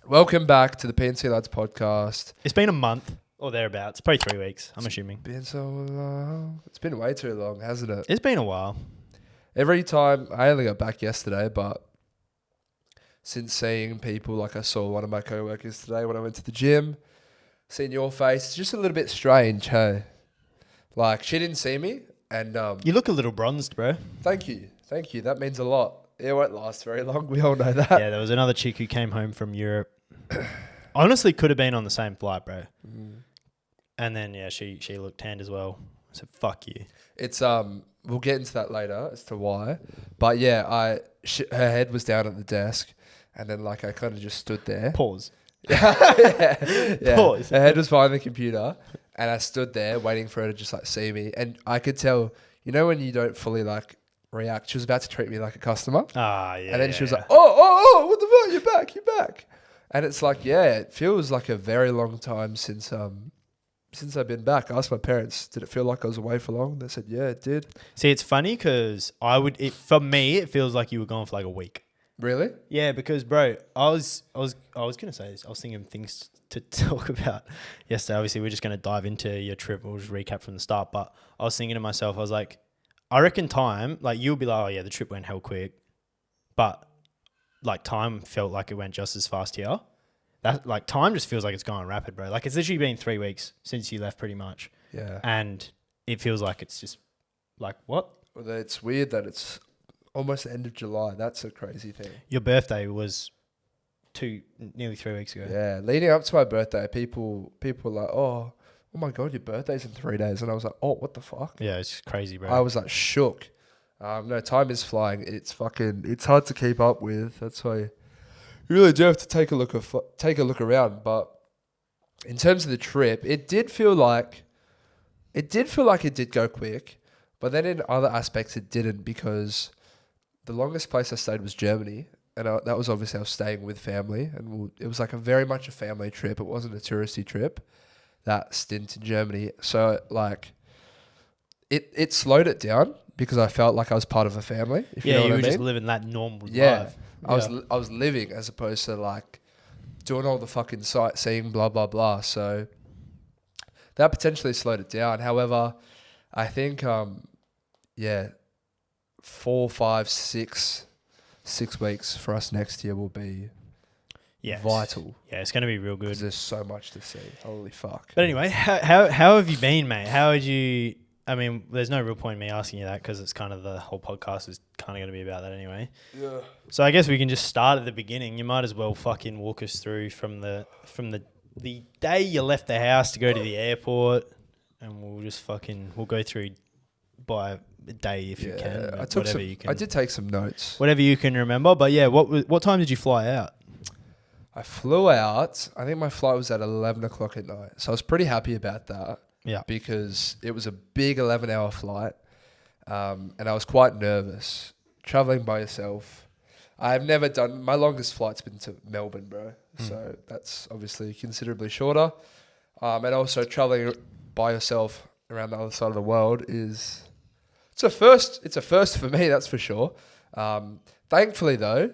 Welcome back to the PNC Lads podcast. It's been a month or thereabouts. Probably 3 weeks, I'm assuming. Been so long. It's been way too long, hasn't it? It's been a while. Every time, I only got back yesterday, but since seeing people, like I saw one of my co-workers today when I went to the gym, seeing your face, it's just a little bit strange, hey? Like, she didn't see me, and... You look a little bronzed, bro. Thank you. That means a lot. It won't last very long, we all know that. Yeah, there was another chick who came home from Europe. Honestly, could have been on the same flight, bro. Mm. And then, yeah, she looked tanned as well. So, fuck you. It's, we'll get into that later as to why. But yeah, her head was down at the desk, and then like I kind of just stood there. Pause. yeah. Pause. Her head was behind the computer, and I stood there waiting for her to just like see me. And I could tell, you know, when you don't fully like react, she was about to treat me like a customer. Ah, yeah. And then she was like, oh, what the fuck? You're back. And it's like, yeah, it feels like a very long time since I've been back. I asked my parents, did it feel like I was away for long? They said, yeah, it did. See, it's funny because for me, it feels like you were gone for like a week. Really? Yeah, because bro, I was gonna say this. I was thinking of things to talk about yesterday. Obviously, we're just gonna dive into your trip. We'll just recap from the start. But I was thinking to myself, I was like, I reckon time, like you'll be like, oh yeah, the trip went hell quick, but like time felt like it went just as fast here. That like time just feels like it's going rapid, bro. Like it's literally been 3 weeks since you left, pretty much. Yeah. And it feels like it's just like what? Well, it's weird that it's almost the end of July. That's a crazy thing. Your birthday was nearly 3 weeks ago. Yeah. Leading up to my birthday, people were like, oh my God, your birthday's in 3 days. And I was like, oh, what the fuck? Yeah, it's crazy, bro. I was like shook. No, time is flying. It's hard to keep up with. That's why you really do have to take a look around. But in terms of the trip, it did feel like it did go quick. But then in other aspects, it didn't, because the longest place I stayed was Germany. And that was obviously I was staying with family. And it was like very much a family trip. It wasn't a touristy trip, that stint in Germany. So like it slowed it down, because I felt like I was part of a family. If you know what I mean. just living that normal life. I was living, as opposed to like doing all the fucking sightseeing, blah blah blah. So that potentially slowed it down. However, I think 4, 5, 6 weeks for us next year will be vital. Yeah, it's going to be real good. Because there's so much to see. Holy fuck. But anyway, how have you been, mate? How would you... I mean, there's no real point in me asking you that, because it's kind of the whole podcast is kind of going to be about that anyway. Yeah. So I guess we can just start at the beginning. You might as well fucking walk us through from the day you left the house to go to the airport, and we'll go through by day if you can. I did take some notes. Whatever you can remember. But yeah, what time did you fly out? I flew out. I think my flight was at 11 o'clock at night. So I was pretty happy about that. Yeah. Because it was a big 11-hour flight. And I was quite nervous traveling by yourself. I've never done... My longest flight's been to Melbourne, bro. So that's obviously considerably shorter. And also traveling by yourself around the other side of the world is... It's a first for me, that's for sure. Thankfully, though,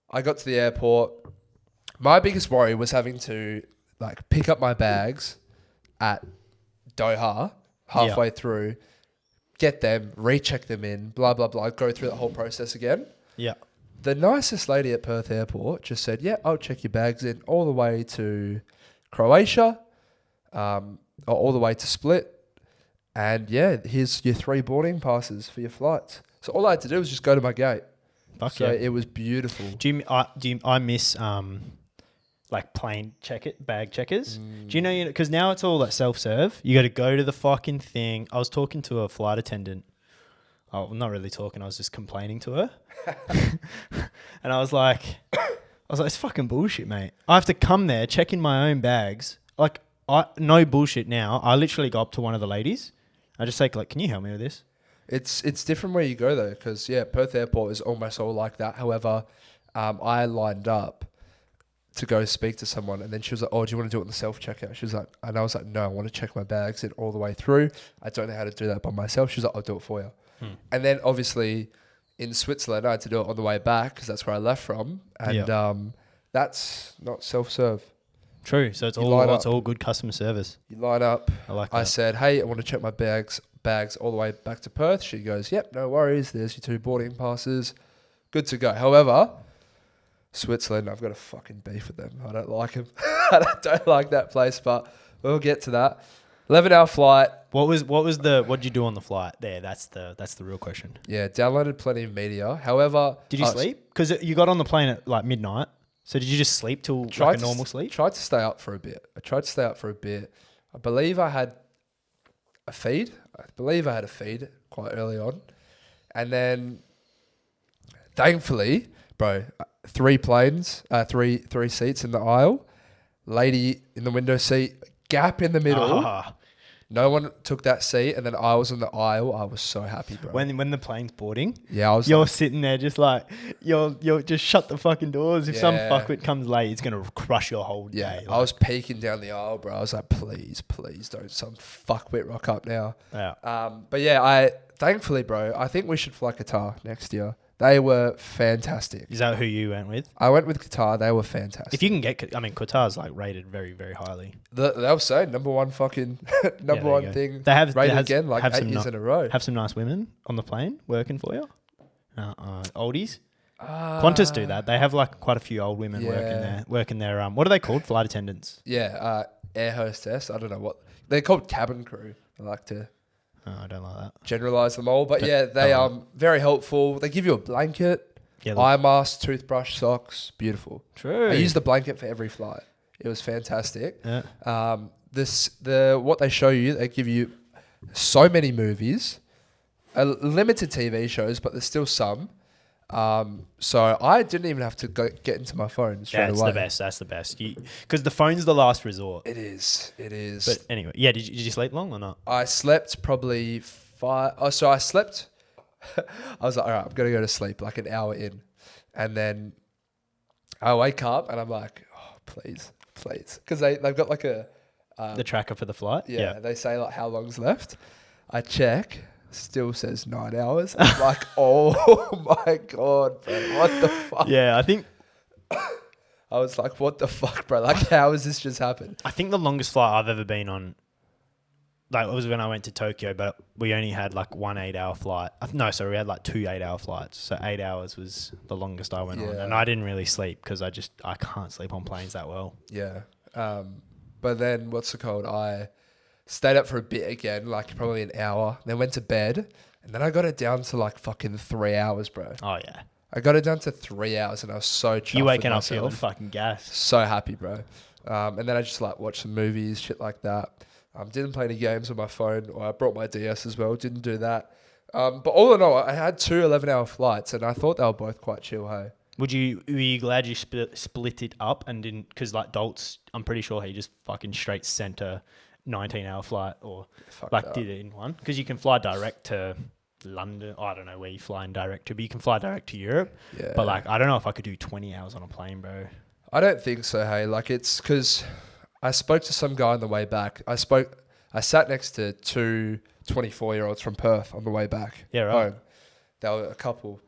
I got to the airport. My biggest worry was having to like pick up my bags at Doha halfway through, get them, recheck them in, blah, blah, blah, go through the whole process again. Yeah. The nicest lady at Perth Airport just said, yeah, I'll check your bags in all the way to Croatia, or all the way to Split. And yeah, here's your 3 boarding passes for your flights. So all I had to do was just go to my gate. It was beautiful. I miss like plane bag checkers. Do you know, because now it's all like self-serve. You got to go to the fucking thing. I was talking to a flight attendant. Oh, I'm not really talking. I was just complaining to her. And I was like, it's fucking bullshit, mate. I have to come there, check in my own bags. Like, no bullshit now. I literally go up to one of the ladies. I just say, like, can you help me with this? It's different where you go, though, because, Perth Airport is almost all like that. However, I lined up to go speak to someone, and then she was like, oh, do you want to do it on the self-checkout? She was like, and I was like, no, I want to check my bags in all the way through. I don't know how to do that by myself. She was like, I'll do it for you. And then, obviously, in Switzerland, I had to do it on the way back, because that's where I left from. And That's not self-serve. True. So it's all good customer service. You line up. I like that. I said, hey, I want to check my bags all the way back to Perth. She goes, yep, no worries. There's your 2 boarding passes. Good to go. However, Switzerland, I've got a fucking beef with them. I don't like them. I don't like that place, but we'll get to that. 11-hour flight. What did you do on the flight there? That's the real question. Yeah, downloaded plenty of media. However, did you sleep? Because you got on the plane at like midnight. So did you just sleep till like a normal sleep? Tried to stay up for a bit. I believe I had a feed. Quite early on. And then, thankfully, bro, 3 planes, three seats in the aisle, lady in the window seat, gap in the middle. No one took that seat, and then I was in the aisle. I was so happy, bro. When the plane's boarding, you're sitting there just like you're just shut the fucking doors. If some fuckwit comes late, it's gonna crush your whole day. Yeah, I was peeking down the aisle, bro. I was like, please don't some fuckwit rock up now. Yeah. But yeah, thankfully, bro, I think we should fly Qatar next year. They were fantastic. Is that who you went with? I went with Qatar. They were fantastic. If you can get, Qatar's like rated very, very highly. They were saying number one thing. They have rated again like 8 years in a row. Have some nice women on the plane working for you. Oldies. Qantas do that. They have like quite a few old women working there. What are they called? Flight attendants. Yeah, air hostess. I don't know what they're called. Cabin crew. I like to. I don't like that. Generalize them all, but yeah, they are very helpful. They give you a blanket, eye mask, toothbrush, socks. Beautiful. True. I used the blanket for every flight. It was fantastic. Yeah. What they show you, they give you so many movies, limited TV shows, but there's still some. So I didn't even have to get into my phone straight away. That's the best. Because the phone's the last resort. It is. But anyway, yeah. Did you sleep long or not? I slept probably 5. Oh, so I slept. I was like, all right, I'm gonna go to sleep like an hour in, and then I wake up and I'm like, oh, please, because they've got like a the tracker for the flight. Yeah, they say like how long's left. I check. Still says 9 hours. I'm like, oh my God, bro. What the fuck? Yeah, I think... I was like, what the fuck, bro? Like, how has this just happened? I think the longest flight I've ever been on, like, it was when I went to Tokyo, but we only had like 1 8-hour flight. No, sorry, we had like 2 8-hour flights. So 8 hours was the longest I went on. And I didn't really sleep because I can't sleep on planes that well. Yeah. But then, I stayed up for a bit again, like probably an hour, then went to bed, and then I got it down to like fucking 3 hours, bro. Oh, yeah. I got it down to 3 hours, and I was so chuffed. You waking up feeling fucking gas. So happy, bro. And then I just like watched some movies, shit like that. Didn't play any games on my phone, or I brought my DS as well. Didn't do that. But all in all, I had 2 11-hour flights, and I thought they were both quite chill, hey? Were you glad you split it up and didn't, because like Doltz, I'm pretty sure he just fucking straight sent a 19-hour flight or did it in one, because you can fly direct to London. I don't know where you fly in direct to, but you can fly direct to Europe. Yeah. But like, I don't know if I could do 20 hours on a plane, bro. I don't think so, hey. Like, it's because I spoke to some guy on the way back. I sat next to 2 24-year-olds from Perth on the way back home. They were a couple.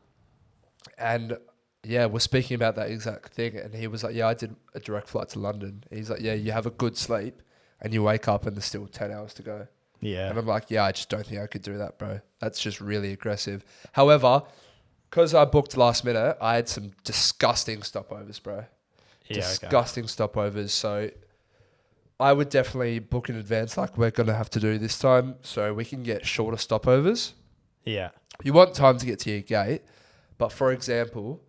And yeah, we're speaking about that exact thing. And he was like, yeah, I did a direct flight to London. And he's like, yeah, you have a good sleep. And you wake up and there's still 10 hours to go. Yeah. And I'm like, yeah, I just don't think I could do that, bro. That's just really aggressive. However, because I booked last minute, I had some disgusting stopovers, bro. Yeah, disgusting stopovers. So I would definitely book in advance like we're going to have to do this time, so we can get shorter stopovers. Yeah. You want time to get to your gate. But for example,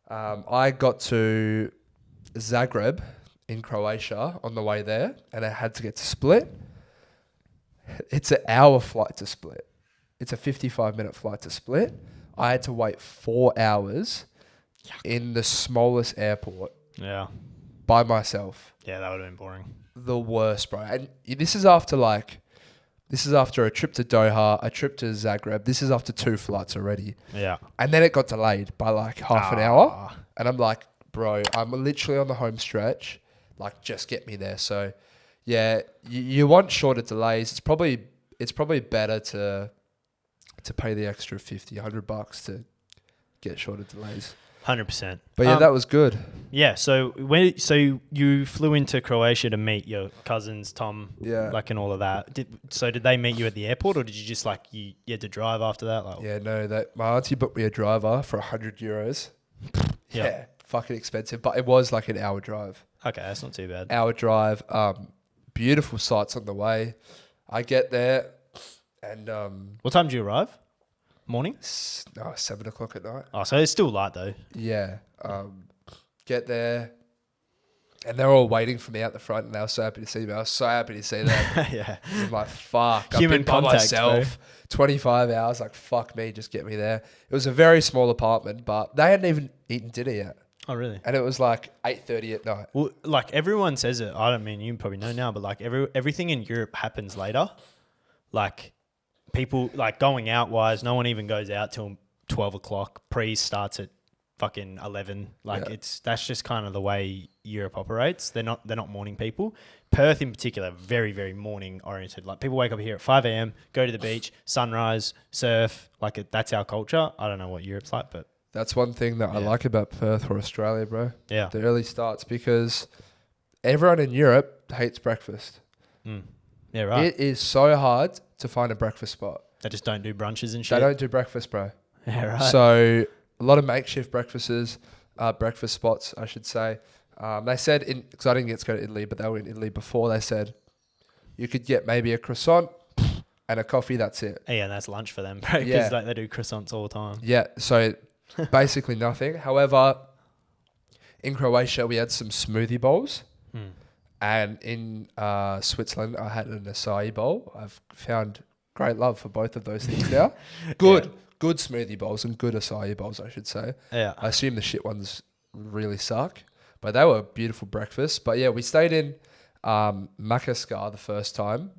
I got to Zagreb in Croatia on the way there, and I had to get to Split. It's an hour flight to Split. It's a 55-minute flight to Split. I had to wait 4 hours in the smallest airport. Yeah. By myself. Yeah, that would have been boring. The worst, bro. And this is after a trip to Doha, a trip to Zagreb. This is after 2 flights already. Yeah. And then it got delayed by like half an hour. And I'm like, bro, I'm literally on the home stretch. Like, just get me there. So, yeah, you want shorter delays. It's probably better to pay the extra $50, $100 to get shorter delays. 100%. But yeah, that was good. Yeah, so you flew into Croatia to meet your cousins, Tom, like, and all of that. Did they meet you at the airport, or did you just, like, you had to drive after that? Like, yeah, no, my auntie booked me a driver for €100. Yeah, fucking expensive, but it was like an hour drive. Okay, that's not too bad. Hour drive, beautiful sights on the way. I get there, and what time did you arrive? Morning? 7 o'clock at night. Oh, so it's still light though. Yeah. Get there, and they're all waiting for me out the front, and they were so happy to see me. I was so happy to see them. Yeah. I'm like, fuck. Human I've been by contact, myself. Bro. 25 hours. Like, fuck me. Just get me there. It was a very small apartment, but they hadn't even eaten dinner yet. Oh, really? And it was like 8:30 at night. Well, like, everyone says it. I don't mean, you probably know now, but like everything in Europe happens later. Like, people, like, going out wise, no one even goes out till 12 o'clock. Pre starts at fucking 11. Like, that's just kind of the way Europe operates. They're not morning people. Perth in particular, very, very morning oriented. Like, people wake up here at 5 a.m, go to the beach, sunrise, surf. Like, that's our culture. I don't know what Europe's like, but that's one thing that I like about Perth or Australia, bro. Yeah. The early starts, because everyone in Europe hates breakfast. Yeah, right. It is so hard to find a breakfast spot. They just don't do brunches and shit. They don't do breakfast, bro. Yeah, right. So a lot of makeshift breakfast spots, I should say. They said, because I didn't get to go to Italy, but they were in Italy before, they said you could get maybe a croissant and a coffee, that's it. Yeah, and that's lunch for them, bro, because like, they do croissants all the time. Yeah, so basically nothing. However, in Croatia, we had some smoothie bowls. And in Switzerland, I had an acai bowl. I've found great love for both of those things now. Good smoothie bowls and good acai bowls, I should say. Yeah. I assume the shit ones really suck, but they were beautiful breakfasts. But yeah, we stayed in Makaskar the first time,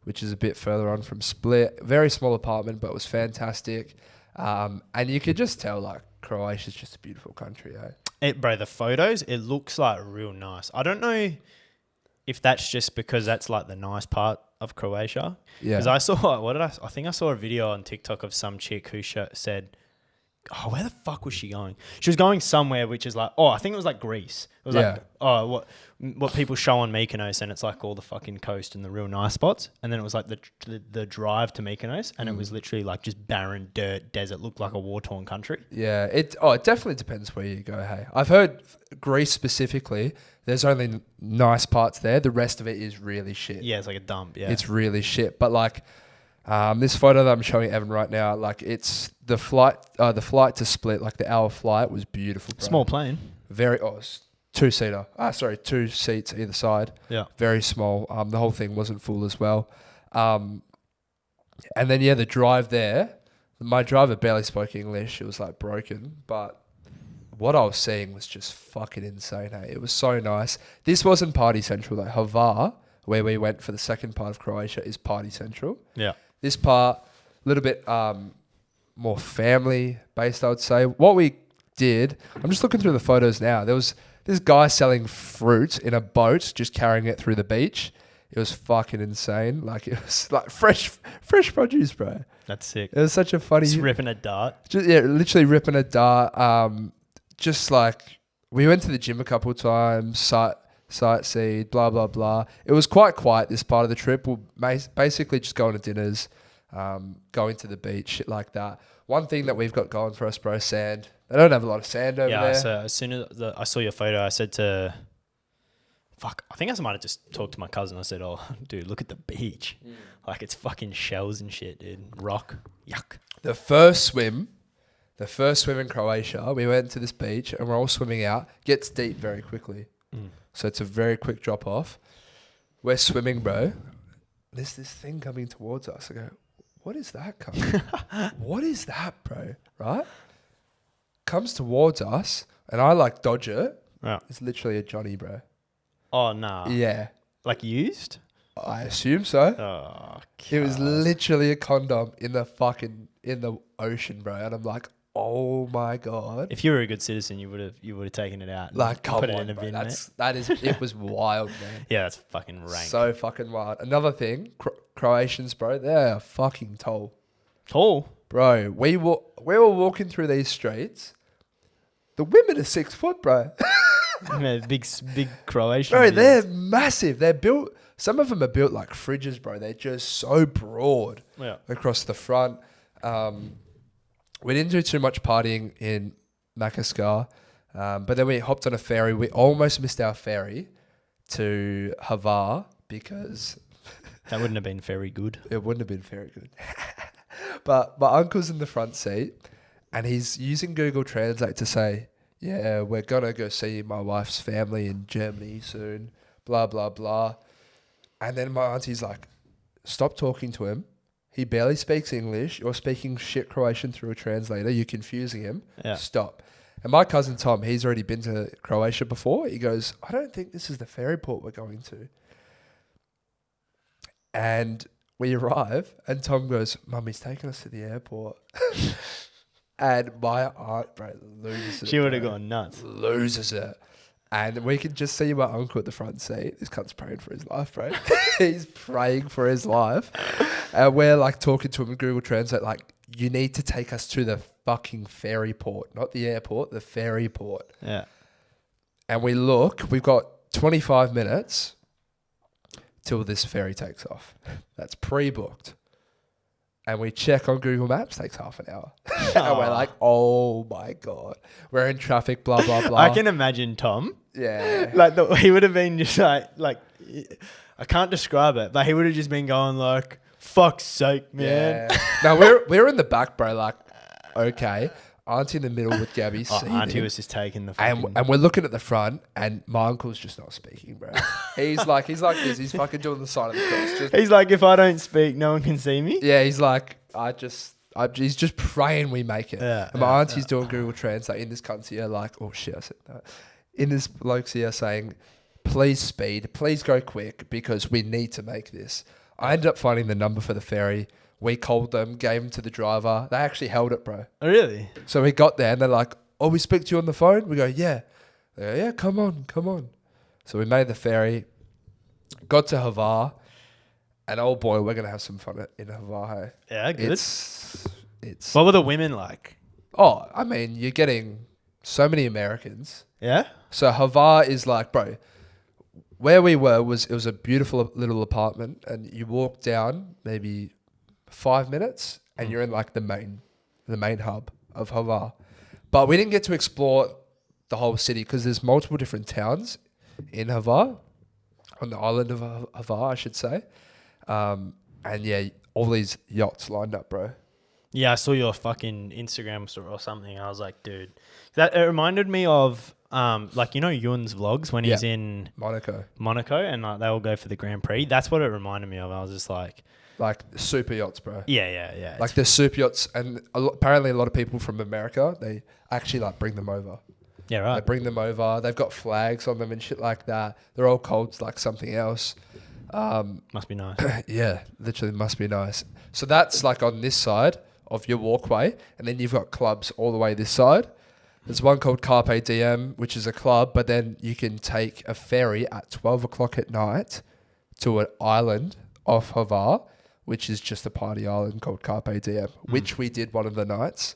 which is a bit further on from Split. Very small apartment, but it was fantastic. And you could just tell, like, Croatia's just a beautiful country, eh? Bro, the photos, it looks like real nice. I don't know if that's just because that's like the nice part of Croatia. Yeah. Because I saw, I think I saw a video on TikTok of some chick who said, oh, where the fuck was she going? She was going somewhere which is like, I think it was like Greece. It was like, what people show on Mykonos, and it's like all the fucking coast and the real nice spots. And then it was like the drive to Mykonos, and it was literally like just barren dirt desert, looked like a war-torn country. Yeah, it definitely depends where you go, hey. I've heard Greece specifically, there's only nice parts there. The rest of it is really shit. Yeah, it's like a dump, yeah. It's really shit. But like, this photo that I'm showing Evan right now, like, it's the flight to Split, like the hour flight, was beautiful, bro. Small plane. It's two-seater. Two seats either side. Yeah. Very small. The whole thing wasn't full as well. And then, the drive there, my driver barely spoke English. It was like broken, but what I was seeing was just fucking insane, hey? It was so nice. This wasn't party central, though. Hvar, where we went for the second part of Croatia, is party central. Yeah. This part, a little bit more family-based, I would say. What we did, I'm just looking through the photos now. There was this guy selling fruit in a boat, just carrying it through the beach. It was fucking insane. Like, it was like fresh produce, bro. That's sick. It was such a funny... Just ripping a dart. Literally ripping a dart. Just like, we went to the gym a couple of times, sightseed, blah, blah, blah. It was quite quiet, this part of the trip. We'll basically just going to dinners, going to the beach, shit like that. One thing that we've got going for us, bro, sand. They don't have a lot of sand over there. Yeah, so as soon as I saw your photo, I said to... I think I might have just talked to my cousin. I said, oh, dude, look at the beach. Like, it's fucking shells and shit, dude. Rock. Yuck. The first swim in Croatia, we went to this beach and we're all swimming out. Gets deep very quickly. So it's a very quick drop off. We're swimming, bro. There's this thing coming towards us. I go, what is that coming? What is that, bro? Right? Comes towards us and I like dodge it. Yeah. It's literally a Johnny, bro. Oh, nah. Yeah. Like used? I assume so. Oh, God. It was literally a condom in the ocean, bro. And I'm like, oh my God. If you were a good citizen, you would have taken it out. Like, come put on, it in a bro. bin, It was wild, man. Yeah, that's fucking rank. So fucking wild. Another thing, Croatians, bro, they're fucking tall. Tall? Bro, we were walking through these streets The women are 6 foot, bro. Yeah, big Croatian. Bro, they're massive. They're built. Some of them are built like fridges, bro. They're just so broad across the front. We didn't do too much partying in Makaskar, but then we hopped on a ferry. We almost missed our ferry to Hvar because that wouldn't have been very good. It wouldn't have been very good. But my uncle's in the front seat, and he's using Google Translate to say, "Yeah, we're gonna go see my wife's family in Germany soon." Blah blah blah. And then my auntie's like, "Stop talking to him. He barely speaks English. You're speaking shit Croatian through a translator. You're confusing him. Yeah. Stop." And my cousin Tom, he's already been to Croatia before. He goes, "I don't think this is the ferry port we're going to." And we arrive, and Tom goes, "Mummy's taking us to the airport." And my aunt, bro, loses it. She would have gone nuts. Loses it. And we can just see my uncle at the front seat. This cunt's praying for his life, bro. He's praying for his life. And we're like talking to him in Google Translate, like, "You need to take us to the fucking ferry port, not the airport, the ferry port." Yeah. And we look, we've got 25 minutes till this ferry takes off. That's pre-booked. And we check on Google Maps, takes half an hour. And we're like, "Oh my God. We're in traffic, blah, blah, blah." I can imagine Tom. Yeah. Like, he would have been just like, I can't describe it, but he would have just been going like, "Fuck's sake, man." Yeah. No, we're in the back, bro. Like, okay. Auntie in the middle with Gabby. Auntie was just taking the fucking... And we're looking at the front, and my uncle's just not speaking, bro. He's like this. He's fucking doing the sign of the cross. He's like, "If I don't speak, no one can see me." Yeah, he's like, he's just praying we make it. Yeah, and my auntie's doing Google Translate in this cunt's ear, like, "Oh shit, I said that." In this bloke's ear saying, "Please speed, please go quick, because we need to make this." I ended up finding the number for the ferry. We called them, gave them to the driver. They actually held it, bro. Oh, really? So we got there and they're like, "Oh, we speak to you on the phone?" We go, "Yeah." They go, "Yeah, come on. So we made the ferry, got to Hvar, and oh boy, we're going to have some fun in Hvar, hey? Yeah, good. It's. What were the women like? Oh, I mean, you're getting so many Americans. Yeah? So Hvar is like, bro, where we were it was a beautiful little apartment, and you walk down maybe 5 minutes and you're in like the main hub of Hvar. But we didn't get to explore the whole city because there's multiple different towns in Hvar, on the island of Hvar, I should say. And yeah, all these yachts lined up, bro. Yeah, I saw your fucking Instagram story or something. I was like, dude, it reminded me of like, you know, Ewan's vlogs when he's in Monaco, and like they all go for the Grand Prix. That's what it reminded me of. I was just like super yachts, bro. Yeah. Like the super yachts, and apparently a lot of people from America, they actually like bring them over. Yeah, right. They bring them over. They've got flags on them and shit like that. They're all called like something else. Must be nice. Yeah, literally must be nice. So that's like on this side of your walkway, and then you've got clubs all the way this side. There's one called Carpe Diem, which is a club, but then you can take a ferry at 12 o'clock at night to an island off Hvar, which is just a party island called Carpe Diem, which we did one of the nights.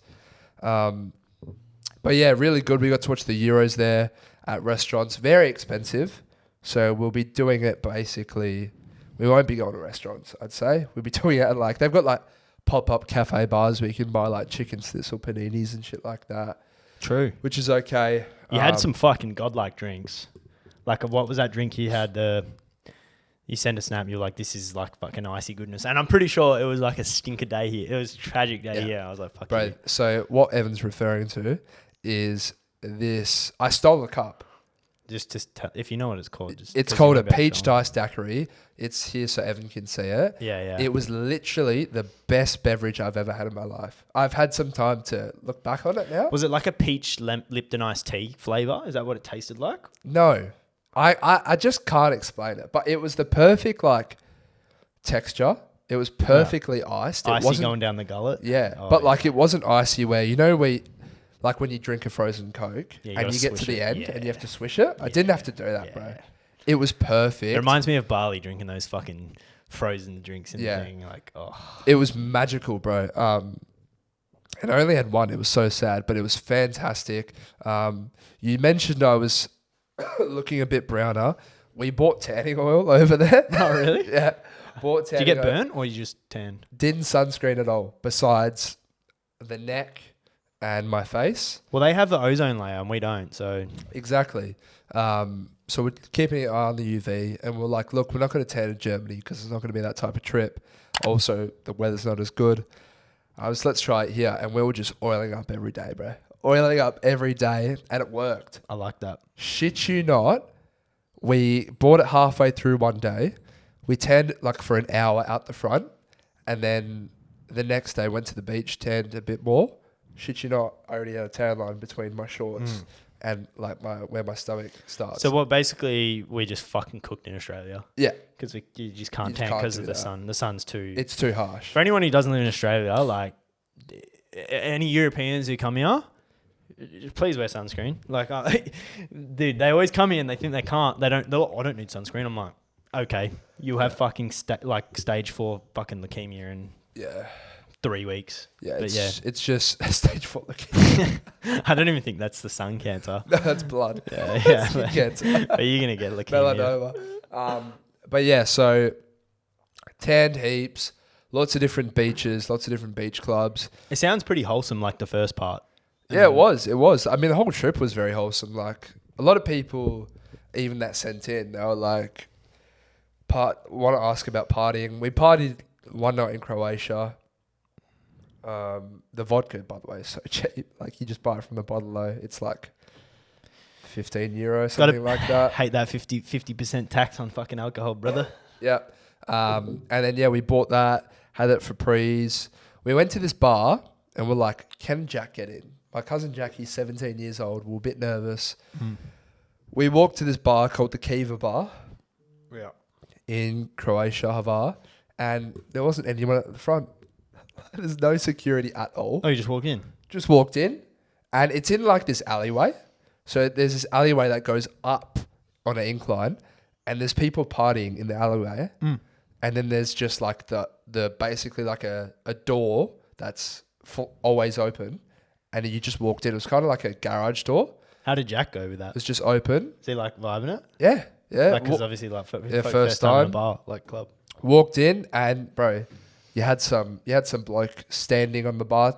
But yeah, really good. We got to watch the Euros there at restaurants. Very expensive. So we'll be doing it basically. We won't be going to restaurants, I'd say. We'll be doing it at like, they've got like pop-up cafe bars where you can buy like chicken schnitzel paninis and shit like that. True. Which is okay. You had some fucking godlike drinks. Like, what was that drink you had? You sent a snap, you're like, "This is like fucking icy goodness." And I'm pretty sure it was like a stinker day here. It was a tragic day here. I was like, "Fuck you." So what Evan's referring to is this. I stole the cup. Just if you know what it's called. It's called a peach dice daiquiri. It's here so Evan can see it. Yeah. It was literally the best beverage I've ever had in my life. I've had some time to look back on it now. Was it like a peach Lipton iced tea flavour? Is that what it tasted like? No. I just can't explain it. But it was the perfect like texture. It was perfectly iced. Icy wasn't going down the gullet? Yeah. Like it wasn't icy where, you know, like when you drink a frozen Coke and you get to the end and you have to swish it. I didn't have to do that, bro. It was perfect. It reminds me of Bali drinking those fucking frozen drinks and thing. Like, oh. It was magical, bro. And I only had one. It was so sad, but it was fantastic. You mentioned I was looking a bit browner. We bought tanning oil over there. Oh, really? Yeah. Bought tanning Did you get oil. burnt or you just tanned? Didn't sunscreen at all, besides the neck and my face. Well, they have the ozone layer and we don't, so... Exactly. So we're keeping an eye on the UV, and we're like, look, we're not going to tan in Germany because it's not going to be that type of trip. Also, the weather's not as good. Let's try it here. And we were just oiling up every day, bro. Oiling up every day, and it worked. I like that. Shit you not. We bought it halfway through one day. We tanned like for an hour out the front, and then the next day went to the beach, tanned a bit more. Shit you not, I already had a tan line between my shorts and like where my stomach starts. So what? Basically, we just fucking cooked in Australia. Yeah, because you just can't tan because of the sun. The sun's too. It's too harsh. For anyone who doesn't live in Australia, like any Europeans who come here, please wear sunscreen. Like, dude, they always come here and they think they can't. They don't. I don't need sunscreen. I'm like, okay, you have fucking stage 4 fucking leukemia in 3 weeks. Yeah, but it's just stage 4 leukemia. I don't even think that's the sun cancer. No, that's blood. Yeah. Skin cancer. But you're gonna get leukemia. Melanoma. But yeah, so tanned heaps, lots of different beaches, lots of different beach clubs. It sounds pretty wholesome, like the first part. Yeah, it was. I mean, the whole trip was very wholesome. Like a lot of people, even that sent in, they were like, want to ask about partying. We partied one night in Croatia. The vodka, by the way, is so cheap. Like you just buy it from the bottle though. It's like €15, something like that. Hate that 50% tax on fucking alcohol, brother. Yeah. And then we bought that, had it for prees. We went to this bar and we're like, can Jack get in? My cousin Jackie's 17 years old. We're a bit nervous. We walked to this bar called the Kiva Bar. Yeah. In Croatia, Hvar, and there wasn't anyone at the front. There's no security at all. Oh, you just walk in? Just walked in, and it's in like this alleyway. So there's this alleyway that goes up on an incline, and there's people partying in the alleyway. And then there's just like the basically like a door that's always open, and you just walked in. It was kind of like a garage door. How did Jack go with that? It was just open. Is he like vibing it? Yeah. Yeah. Like, because obviously like first time in a bar, like club. Walked in and bro, you had some bloke standing on the bar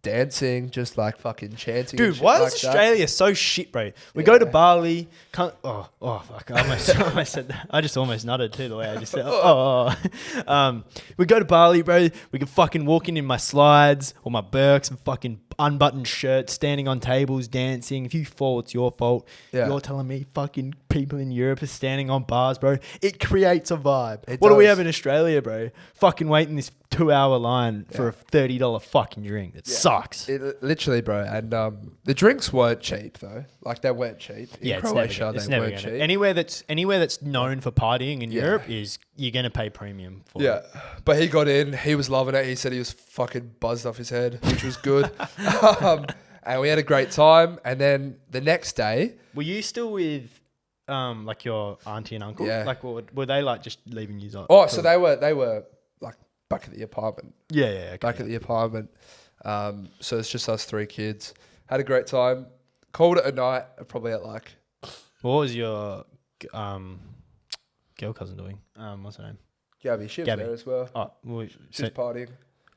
dancing, just like fucking chanting. Dude, why is Australia so shit, bro? We go to Bali. Fuck! I almost said that. I just almost nutted too the way I just said. We go to Bali, bro. We can fucking walk in my slides or my Birks and fucking unbuttoned shirt, standing on tables, dancing. If you fall, it's your fault. Yeah. You're telling me fucking people in Europe are standing on bars, bro. It creates a vibe. What do we have in Australia, bro? Fucking waiting this 2-hour line for a $30 fucking drink. It sucks. Literally, bro. And the drinks weren't cheap though. Like they weren't cheap. In Croatia, they weren't cheap. Anywhere that's known for partying in Europe is you're gonna pay premium for it. Yeah. But he got in, he was loving it. He said he was fucking buzzed off his head, which was good. And we had a great time. And then the next day, were you still with like your auntie and uncle? Yeah. Like were they like just leaving you on? Oh, so they were like back at the apartment. Yeah, okay. Back at the apartment. So it's just us 3 kids. Had a great time. Called it a night, probably at like... What was your girl cousin doing? What's her name? Gabby. She was there as well. Oh, well, she was partying.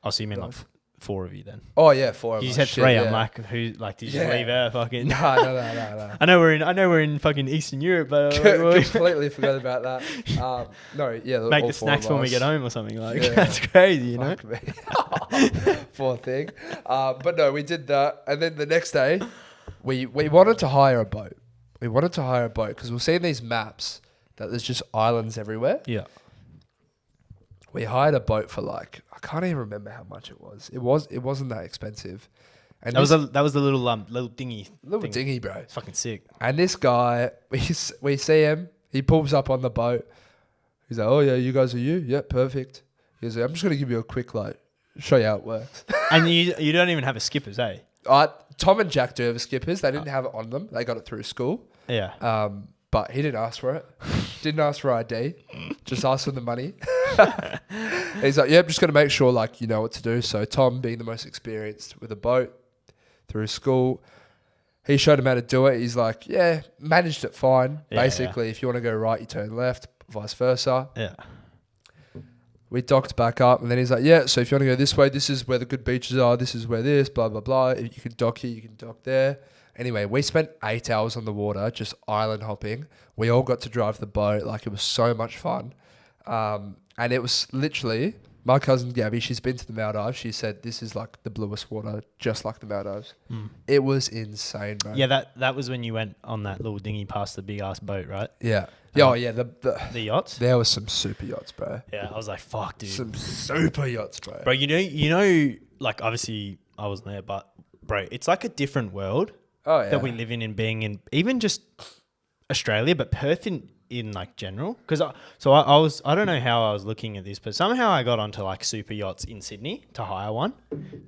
Oh, so you mean like 4 of you then? Oh yeah, 4 of us. You said 3. I'm like, who? Like, did you just leave her? Fucking. No. I know we're in fucking Eastern Europe, but completely forgot about that. No, yeah. Make the snacks when we get home or something. Like that's crazy, you know. Poor thing. But no, we did that, and then the next day, we wanted to hire a boat. We wanted to hire a boat because we've seen these maps that there's just islands everywhere. Yeah. We hired a boat for like, I can't even remember how much it was. It wasn't that expensive. And that was the little dinghy. Dinghy, bro. It's fucking sick. And this guy, we see him. He pulls up on the boat. He's like, "Oh yeah, you guys are you? Yeah, perfect." He's like, "I'm just gonna give you a quick show you how it works." And you don't even have a skippers, eh? Tom and Jack do have skippers. They didn't have it on them. They got it through school. Yeah. But he didn't ask for it. Didn't ask for ID. Just asked for the money. He's like, yeah, I'm just going to make sure like you know what to do. So Tom, being the most experienced with a boat through school, he showed him how to do it. He's like, yeah, managed it fine. Yeah, Basically, if you want to go right, you turn left, vice versa. Yeah. We docked back up, and then he's like, yeah, so if you want to go this way, this is where the good beaches are. This is where this, blah, blah, blah. If you can dock here, you can dock there. Anyway, we spent 8 hours on the water just island hopping. We all got to drive the boat. Like, it was so much fun. And it was literally, my cousin Gabby, she's been to the Maldives. She said, this is like the bluest water, just like the Maldives. It was insane, bro. Yeah, that was when you went on that little dinghy past the big ass boat, right? Yeah. Yeah, the yachts? There was some super yachts, bro. Yeah, I was like, fuck, dude. Some super yachts, bro. Bro, you know, like obviously I wasn't there, but bro, it's like a different world that we live in being in even just Australia, but Perth in like general. Because I don't know how I was looking at this, but somehow I got onto like super yachts in Sydney to hire one.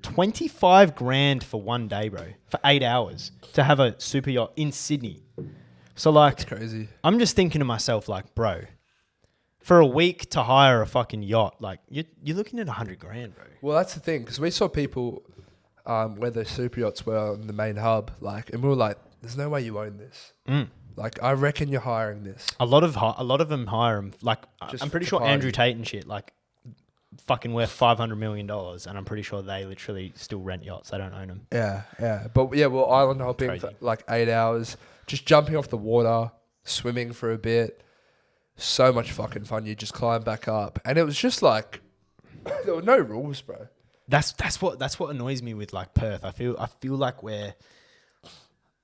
25 grand for one day, bro, for 8 hours to have a super yacht in Sydney. So like, that's crazy. I'm just thinking to myself, like, bro, for a week to hire a fucking yacht, like you're looking at 100 grand, bro. Well, that's the thing, because we saw people where the super yachts were on the main hub, like, and we were like, "There's no way you own this." Like, I reckon you're hiring this. A lot of them hire them. Like, Just I'm pretty sure Andrew Tate and shit, like, fucking worth $500 million, and I'm pretty sure they literally still rent yachts. They don't own them. Yeah. But yeah, we're island hopping for like 8 hours, just jumping off the water, swimming for a bit. So much fucking fun. You just climb back up, and it was just like there were no rules, bro. That's what annoys me with like Perth. I feel like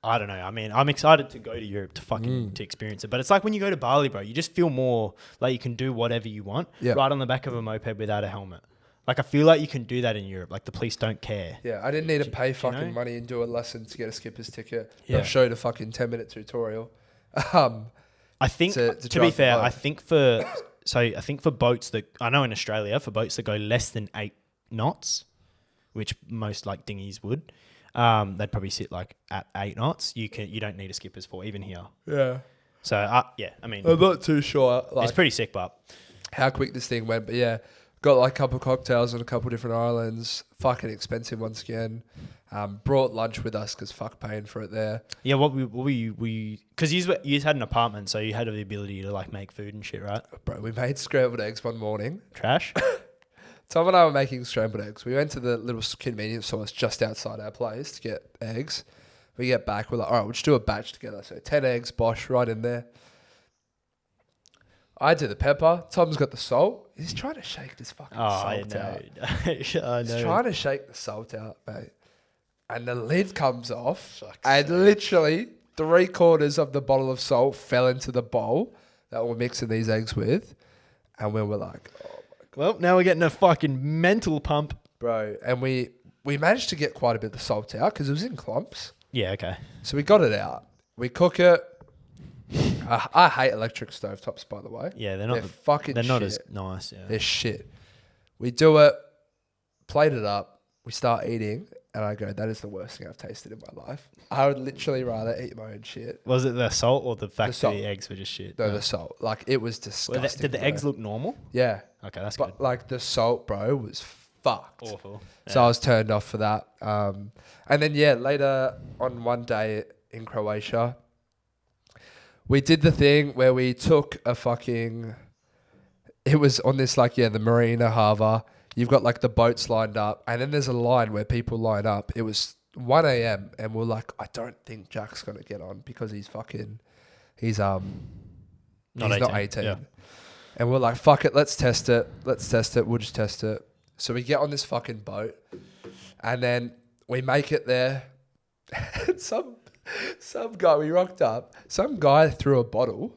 I don't know. I mean, I'm excited to go to Europe to fucking to experience it, but it's like when you go to Bali, bro, you just feel more like you can do whatever you want right on the back of a moped without a helmet. Like, I feel like you can do that in Europe. Like, the police don't care. Yeah, I didn't need to pay fucking money and do a lesson to get a skipper's ticket. They'll show you the fucking 10-minute tutorial. I think, to be fair, I think for boats that, I know in Australia, for boats that go less than 8 knots, which most like dinghies would, they'd probably sit like at 8 knots. You don't need a skipper's for, even here. Yeah. So, I mean, I'm not too sure. Like, it's pretty sick, but how quick this thing went. But yeah, got like a couple of cocktails on a couple of different islands. Fucking expensive once again. Brought lunch with us because fuck paying for it there. Yeah, what were you? Because you had an apartment, so you had the ability to like make food and shit, right? Bro, we made scrambled eggs one morning. Trash. Tom and I were making scrambled eggs. We went to the little convenience stores just outside our place to get eggs. We get back, we're like, all right, we'll just do a batch together. So 10 eggs, bosh, right in there. I do the pepper. Tom's got the salt. He's trying to shake this fucking salt out. I know. He's trying to shake the salt out, mate. And the lid comes off. And literally 3/4 of the bottle of salt fell into the bowl that we're mixing these eggs with. And we were like, oh my God. Well, now we're getting a fucking mental pump. Bro, and we managed to get quite a bit of the salt out because it was in clumps. Yeah, okay. So we got it out. We cook it. I hate electric stovetops, by the way. Yeah, they're not shit. as nice. Yeah, they're shit. We do it, plate it up. We start eating, and I go, "That is the worst thing I've tasted in my life." I would literally rather eat my own shit. Was it the salt or the fact that the eggs were just shit? No, the salt. Like, it was disgusting. Did the eggs look normal? Yeah. Okay, that's good. But like the salt, bro, was fucked. Awful. Yeah. So I was turned off for that. And then later on one day in Croatia, we did the thing where we took a fucking... It was on this, like, the Marina Harbour. You've got, like, the boats lined up. And then there's a line where people line up. It was 1 a.m. And we're like, I don't think Jack's going to get on because he's not 18. Yeah. And we're like, fuck it, let's test it. We'll just test it. So we get on this fucking boat. And then we make it there. Some guy, we rocked up, some guy threw a bottle,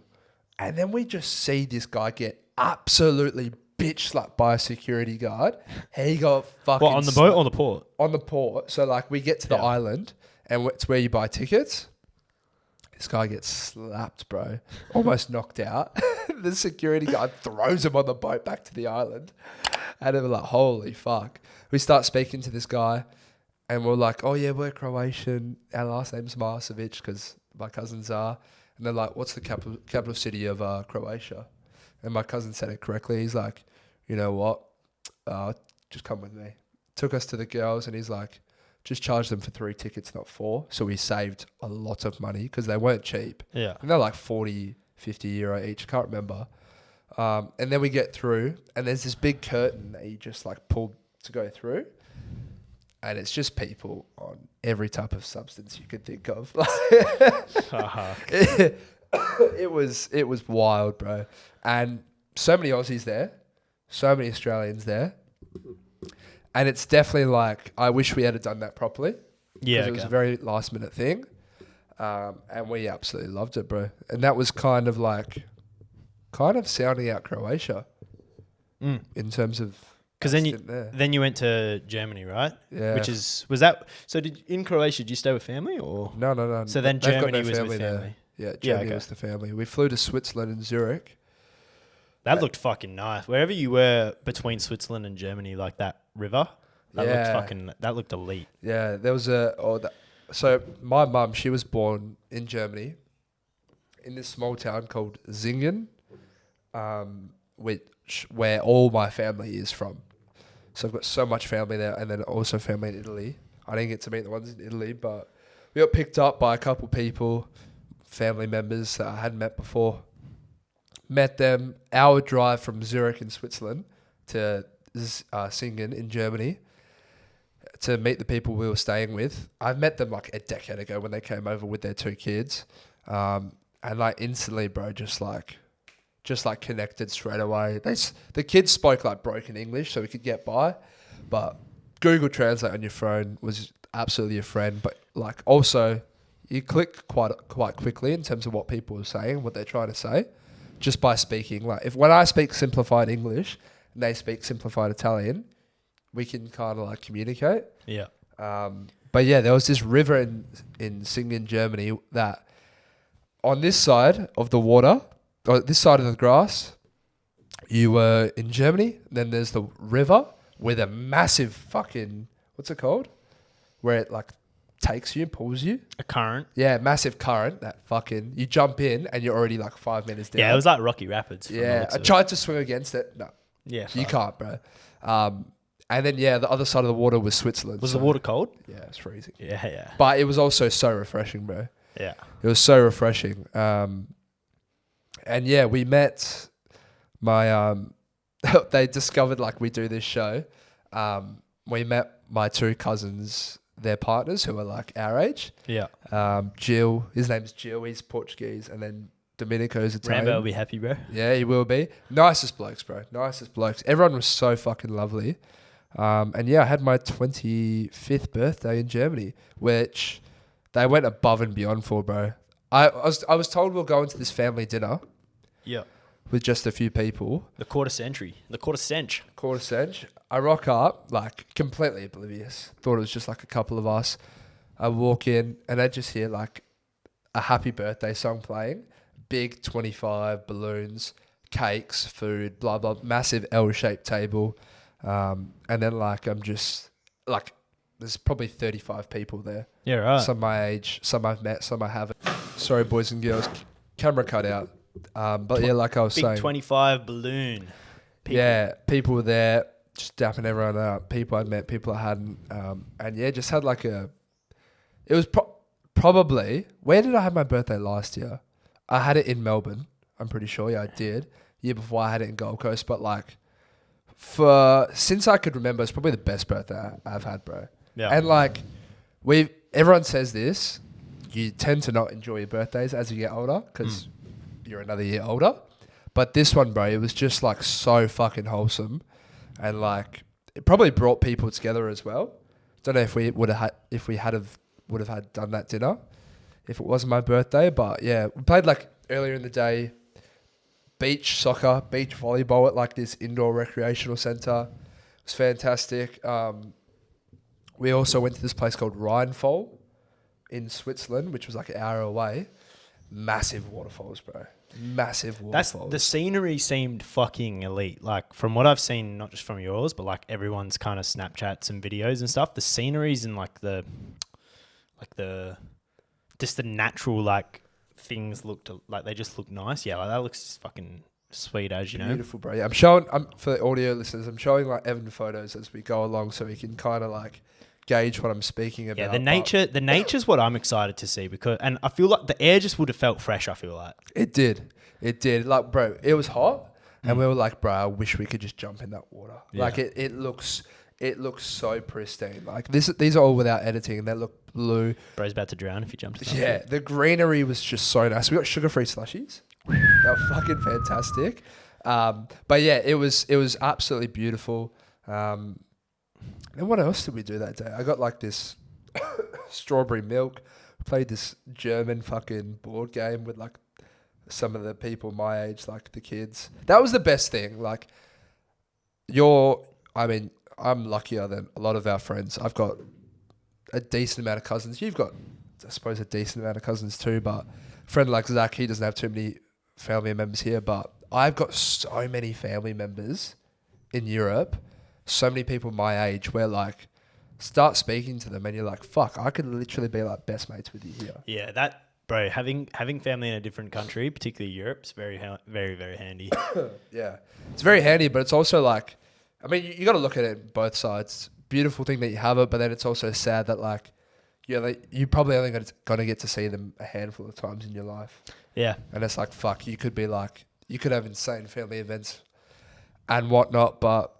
and then we just see this guy get absolutely bitch slapped by a security guard. He got fucking... What, on the boat or on the port? On the port. So, like, we get to the island, and it's where you buy tickets. This guy gets slapped, bro. Almost knocked out. The security guard throws him on the boat back to the island. And we're like, holy fuck. We start speaking to this guy. And we're like, oh yeah, we're Croatian. Our last name's Marsevic because my cousins are. And they're like, what's the capital city of Croatia? And my cousin said it correctly. He's like, you know what? Just come with me. Took us to the girls, and he's like, just charge them for 3 tickets, not 4. So we saved a lot of money because they weren't cheap. Yeah. And they're like 40, 50 euro each. Can't remember. And then we get through, and there's this big curtain that you just like pulled to go through. And it's just people on every type of substance you could think of. It was wild, bro. And so many Aussies there, so many Australians there. And it's definitely like, I wish we had done that properly. Yeah. Because it was a very last minute thing. And we absolutely loved it, bro. And that was kind of sounding out Croatia in terms of. Because then you went to Germany, right? Yeah. In Croatia, did you stay with family or? No. So then Germany was with family. Yeah, Germany was the family. We flew to Switzerland and Zurich. That looked fucking nice. Wherever you were between Switzerland and Germany, like that river, that looked elite. Yeah, there was so my mum, she was born in Germany, in this small town called Singen, where all my family is from. So I've got so much family there, and then also family in Italy. I didn't get to meet the ones in Italy, but we got picked up by a couple people, family members that I hadn't met before. Met them, hour drive from Zurich in Switzerland to Singen in Germany to meet the people we were staying with. I met them like a decade ago when they came over with their 2 kids. And like instantly, bro, just like connected straight away. The kids spoke like broken English, so we could get by. But Google Translate on your phone was absolutely a friend. But like also, you click quite quickly in terms of what people are saying, what they're trying to say, just by speaking. Like when I speak simplified English and they speak simplified Italian, we can kind of like communicate. Yeah. But yeah, there was this river in Singen, Germany, that on this side of the water, or this side of the grass, you were in Germany. Then there's the river with a massive fucking, what's it called? Where it like takes you and pulls you. A current. Yeah, massive current that fucking, you jump in and you're already like 5 minutes down. Yeah, it was like Rocky Rapids. Yeah, I tried to swim against it. No. Yeah. You can't, bro. And then, yeah, the other side of the water was Switzerland. Was the water cold? Yeah, it was freezing. Yeah. But it was also so refreshing, bro. Yeah. It was so refreshing. And yeah, we met my, they discovered like we do this show. We met my 2 cousins, their partners who are like our age. Yeah. Jill, his name's Jill, he's Portuguese. And then Domenico's Italian. Rambo will be happy, bro. Yeah, he will be. Nicest blokes, bro. Nicest blokes. Everyone was so fucking lovely. And yeah, I had my 25th birthday in Germany, which they went above and beyond for, bro. I was told we'll go into this family dinner. Yeah. With just a few people. The quarter century. Quarter century. I rock up, like, completely oblivious. Thought it was just, like, a couple of us. I walk in, and I just hear, like, a happy birthday song playing. Big 25 balloons, cakes, food, blah, blah. Massive L-shaped table. And then, like, I'm just, like, there's probably 35 people there. Yeah, right. Some my age, some I've met, some I haven't. Sorry, boys and girls. Camera cut out. But yeah, like I was saying. Big 25 balloon. People. Yeah, people were there just dapping everyone up. People I'd met, people I hadn't. And yeah, just had like it was probably, where did I have my birthday last year? I had it in Melbourne. I'm pretty sure. Yeah, I did. Year before I had it in Gold Coast. But like, since I could remember, it's probably the best birthday I've had, bro. Yeah. And like, everyone says this, you tend to not enjoy your birthdays as you get older because you're another year older. But this one, bro, it was just like so fucking wholesome. And like, it probably brought people together as well. Don't know if we would have had done that dinner if it wasn't my birthday. But yeah, we played like earlier in the day, beach soccer, beach volleyball at like this indoor recreational centre. It was fantastic. We also went to this place called Rheinfall in Switzerland, which was like an hour away. Massive waterfalls, bro. Massive waterfalls. The scenery seemed fucking elite. Like from what I've seen, not just from yours, but like everyone's kind of Snapchats and videos and stuff. The sceneries and just the natural like things looked like they just look nice. Yeah, like that looks fucking sweet as, Beautiful, bro. Yeah, I'm for the audio listeners, I'm showing like Evan photos as we go along so he can kind of like gauge what I'm speaking about. Yeah, the nature's what I'm excited to see and I feel like the air just would have felt fresh, I feel like. It did. Like, bro, it was hot and we were like, bro, I wish we could just jump in that water. Yeah. Like it looks so pristine. Like these are all without editing and they look blue. Bro's about to drown if you jump to Yeah, the greenery was just so nice. We got sugar-free slushies. They were fucking fantastic. But yeah, it was absolutely beautiful. And what else did we do that day? I got like this strawberry milk. Played this German fucking board game with like some of the people my age, like the kids. That was the best thing. Like I'm luckier than a lot of our friends. I've got a decent amount of cousins. You've got, I suppose, a decent amount of cousins too, but a friend like Zach, he doesn't have too many family members here, but I've got so many family members in Europe, so many people my age where like start speaking to them and you're like, fuck, I could literally be like best mates with you here. Yeah, that, bro, having family in a different country, particularly Europe, is very, very, very handy. Yeah, it's very handy, but it's also like, I mean, you got to look at it both sides. Beautiful thing that you have it, but then it's also sad that like, you probably only going to get to see them a handful of times in your life. Yeah. And it's like, fuck, you could have insane family events and whatnot, but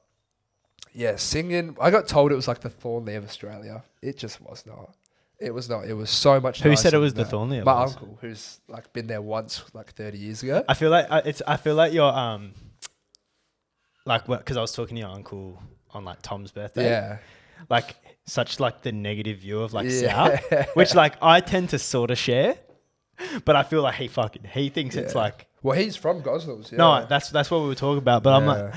yeah, singing, I got told it was like the Thornley of Australia. It just was not. It was not. It was so much Who said it was the Thornley? My uncle, who's like been there once like 30 years ago. I feel like you're, like, because I was talking to your uncle on like Tom's birthday. Yeah. Like such like the negative view of like South, which like I tend to sort of share, but I feel like he thinks it's like. Well, he's from Goslow's. Yeah. No, that's what we were talking about. But I'm like,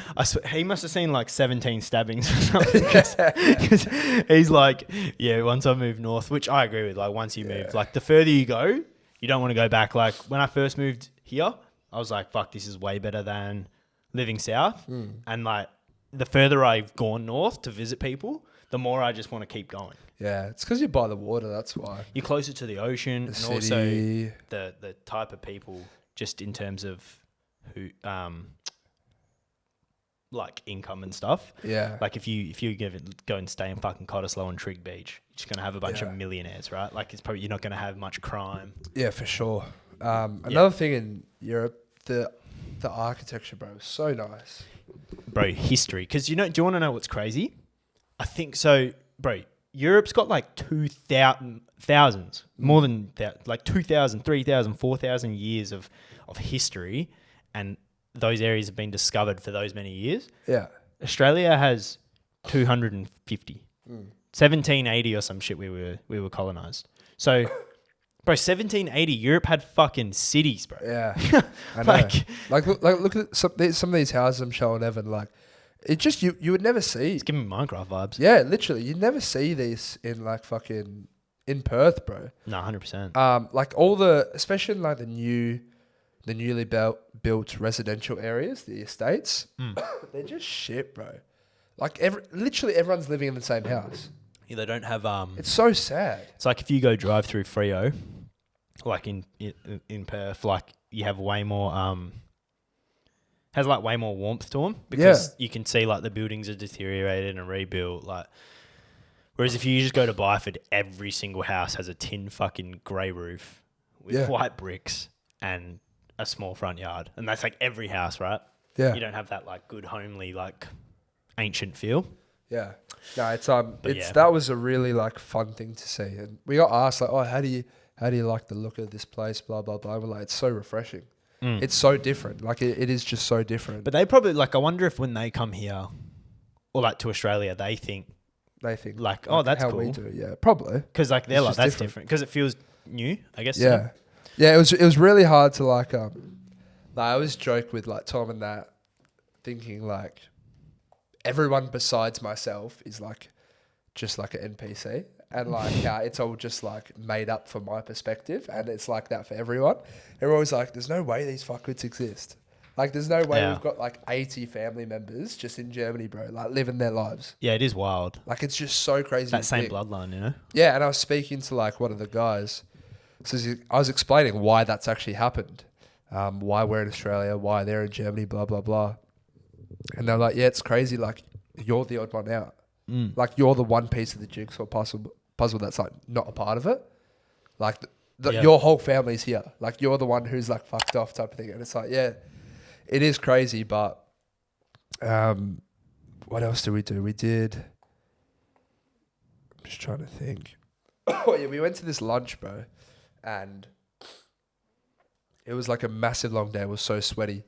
he must have seen like 17 stabbings or something. Because he's like, yeah, once I moved north, which I agree with. Like once you move, like the further you go, you don't want to go back. Like when I first moved here, I was like, fuck, this is way better than living south. And like the further I've gone north to visit people, the more I just want to keep going. Yeah, it's because you're by the water. That's why. You're closer to the ocean, and city. Also the type of people, just in terms of who, like income and stuff. Yeah. Like if you go and stay in fucking Cottesloe and Trig Beach, you're just gonna have a bunch of millionaires, right? Like you're not gonna have much crime. Yeah, for sure. Another thing in Europe, the architecture, bro, is so nice. Bro, history. Because do you want to know what's crazy? I think so, bro. Europe's got like 2,000 more than that, like 2,000, 3,000, 4,000 years of history, and those areas have been discovered for those many years. Yeah. Australia has 250. 1780 or some shit we were colonized. So, bro, 1780, Europe had fucking cities, bro. Yeah. I know. Look at some of these houses I'm showing Evan, like, it just, you would never see. It's giving me Minecraft vibes. Yeah, literally. You'd never see these in like fucking, in Perth, bro. No, 100%. Like especially in like the newly built residential areas, the estates, they're just shit, bro. Like literally everyone's living in the same house. Yeah, they don't have, it's so sad. It's like if you go drive through Freo, like in Perth, like you have way more, has like way more warmth to them because you can see like the buildings are deteriorated and rebuilt. Like, whereas if you just go to Byford, every single house has a tin fucking grey roof with white bricks and a small front yard, and that's like every house, right? Yeah, you don't have that like good homely like ancient feel. Yeah, no, that was a really like fun thing to see, and we got asked like, oh, how do you like the look of this place? Blah blah blah. We're like, it's so refreshing. It's so different. Like it is just so different. But they probably like, I wonder if when they come here or like to Australia, they think like, oh, that's how cool. We do, yeah, probably. Because like they're like, that's different because it feels new, I guess. Yeah, yeah. It was really hard to like I always joke with like Tom and that, thinking like everyone besides myself is like just like an NPC. And like it's all just like made up for my perspective, and it's like that for everyone. Everyone's like, there's no way these fuckwits exist. Like there's no way we've got like 80 family members just in Germany, bro, like living their lives. Yeah, it is wild. Like it's just so crazy. That same bloodline, you know? Yeah, and I was speaking to like one of the guys. So I was explaining why that's actually happened. why we're in Australia, why they're in Germany, blah, blah, blah. And they're like, yeah, it's crazy. Like, you're the odd one out. Like, you're the one piece of the jigsaw puzzle that's like not a part of it. Like, your whole family's here. Like, you're the one who's like fucked off type of thing. And it's like, yeah, it is crazy. But what else did we do? I'm just trying to think. Oh, yeah, we went to this lunch, bro. And it was like a massive long day. It was so sweaty.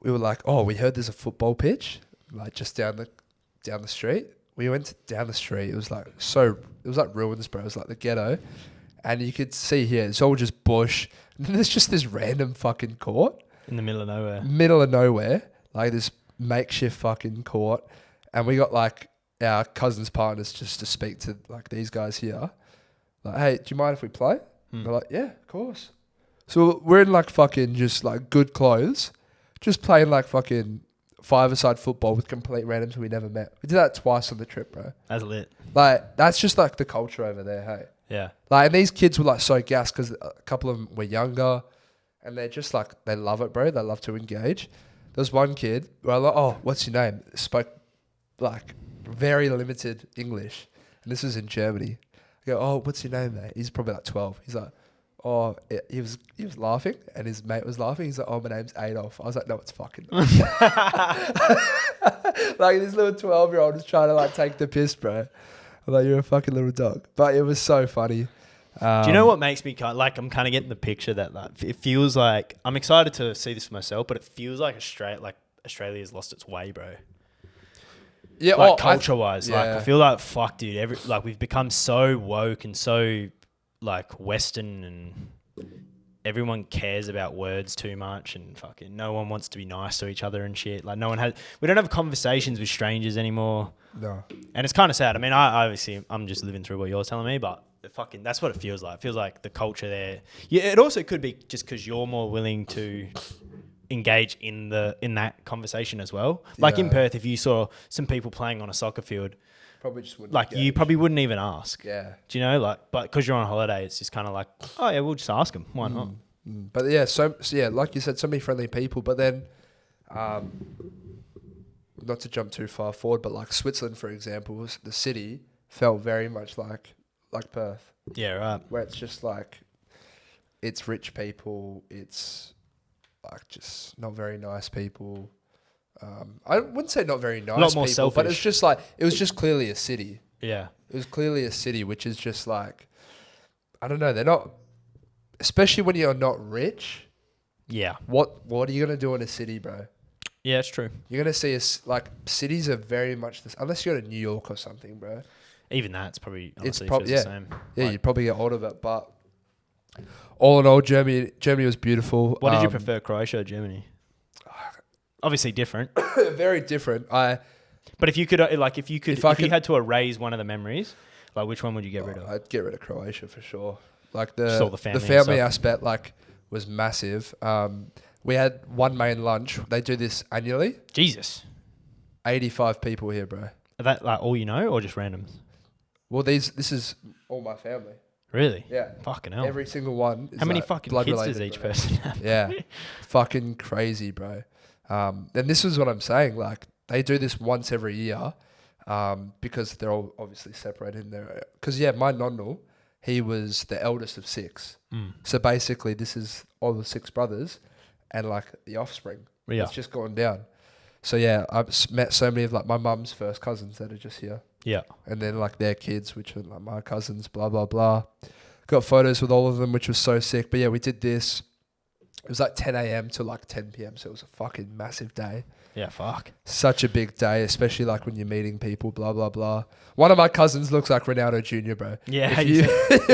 We were like, oh, we heard there's a football pitch, like just down the street. We went down the street. It was like ruins, bro. It was like the ghetto. And you could see here, it's all just bush. And then there's just this random fucking court. In the middle of nowhere. Middle of nowhere. Like this makeshift fucking court. And we got like our cousins' partners just to speak to like these guys here. Like, hey, do you mind if we play? They're like, yeah, of course. So we're in like fucking just like good clothes. Just playing like fucking five-a-side football with complete randoms we never met. We did that twice on the trip, bro. That's lit. Like, that's just like the culture over there, hey? Yeah. Like, and these kids were like so gassed because a couple of them were younger and they're just like, they love it, bro. They love to engage. There was one kid where I'm like, oh, what's your name? Spoke like very limited English. And this was in Germany. I go, oh, what's your name, mate? He's probably like 12. He's like, oh, he was laughing and his mate was laughing. He's like, oh, my name's Adolf. I was like, no, it's fucking not. Like this little 12-year-old was trying to like take the piss, bro. I'm like, you're a fucking little dog. But it was so funny. Do you know what makes me like, I'm kind of getting the picture that like, it feels like, I'm excited to see this for myself, but it feels like Australia's lost its way, bro. Yeah, like culture-wise. yeah. Like I feel like, fuck, dude, we've become so woke and so like Western and everyone cares about words too much and fucking no one wants to be nice to each other and shit. Like we don't have conversations with strangers anymore. No. And it's kind of sad. I mean, I obviously, I'm just living through what you're telling me, but that's what it feels like. It feels like the culture there. Yeah, it also could be just because you're more willing to engage in that conversation as well. Like in Perth, if you saw some people playing on a soccer field, probably just wouldn't. Like you probably wouldn't even ask. Yeah. Do you know? Like, but because you're on holiday, it's just kind of like, oh yeah, we'll just ask them. Why not? But yeah, so yeah, like you said, so many friendly people. But then, not to jump too far forward, but like Switzerland, for example, the city felt very much like Perth. Yeah, right. Where it's just like, it's rich people. It's like just not very nice people. I wouldn't say not very nice a lot more people, selfish. but it's just like, it was just clearly a city. Yeah. It was clearly a city, which is just like, I don't know, they're not, especially when you're not rich. Yeah. What are you going to do in a city, bro? Yeah, it's true. You're going to see like cities are very much this, unless you go to New York or something, bro. Even that's probably honestly the same. Yeah, you'd probably get hold of it, but all in all, Germany was beautiful. What did you prefer, Croatia or Germany? Obviously different. Very different. But if you you had to erase one of the memories, like which one would you get rid of? I'd get rid of Croatia for sure. Like the family, family aspect like was massive. We had one main lunch. They do this annually. Jesus. 85 people here, bro. Are that like all you know or just randoms? Well, this is all my family. Really? Yeah. Fucking hell. Every single one. Is How many like fucking kids does each person have? Yeah. Fucking crazy, bro. And this is what I'm saying. Like, they do this once every year because they're all obviously separated in there. Because, my nonno, he was the eldest of 6. So, basically, this is all the 6 brothers and, like, the offspring. Yeah. It's just gone down. So, I've met so many of, like, my mum's first cousins that are just here. Yeah. And then, like, their kids, which are, like, my cousins, blah, blah, blah. Got photos with all of them, which was so sick. But, we did this. It was like 10 a.m. to like 10 p.m. So it was a fucking massive day. Yeah, fuck. Such a big day, especially like when you're meeting people, blah, blah, blah. One of my cousins looks like Ronaldo Jr., bro. Yeah, he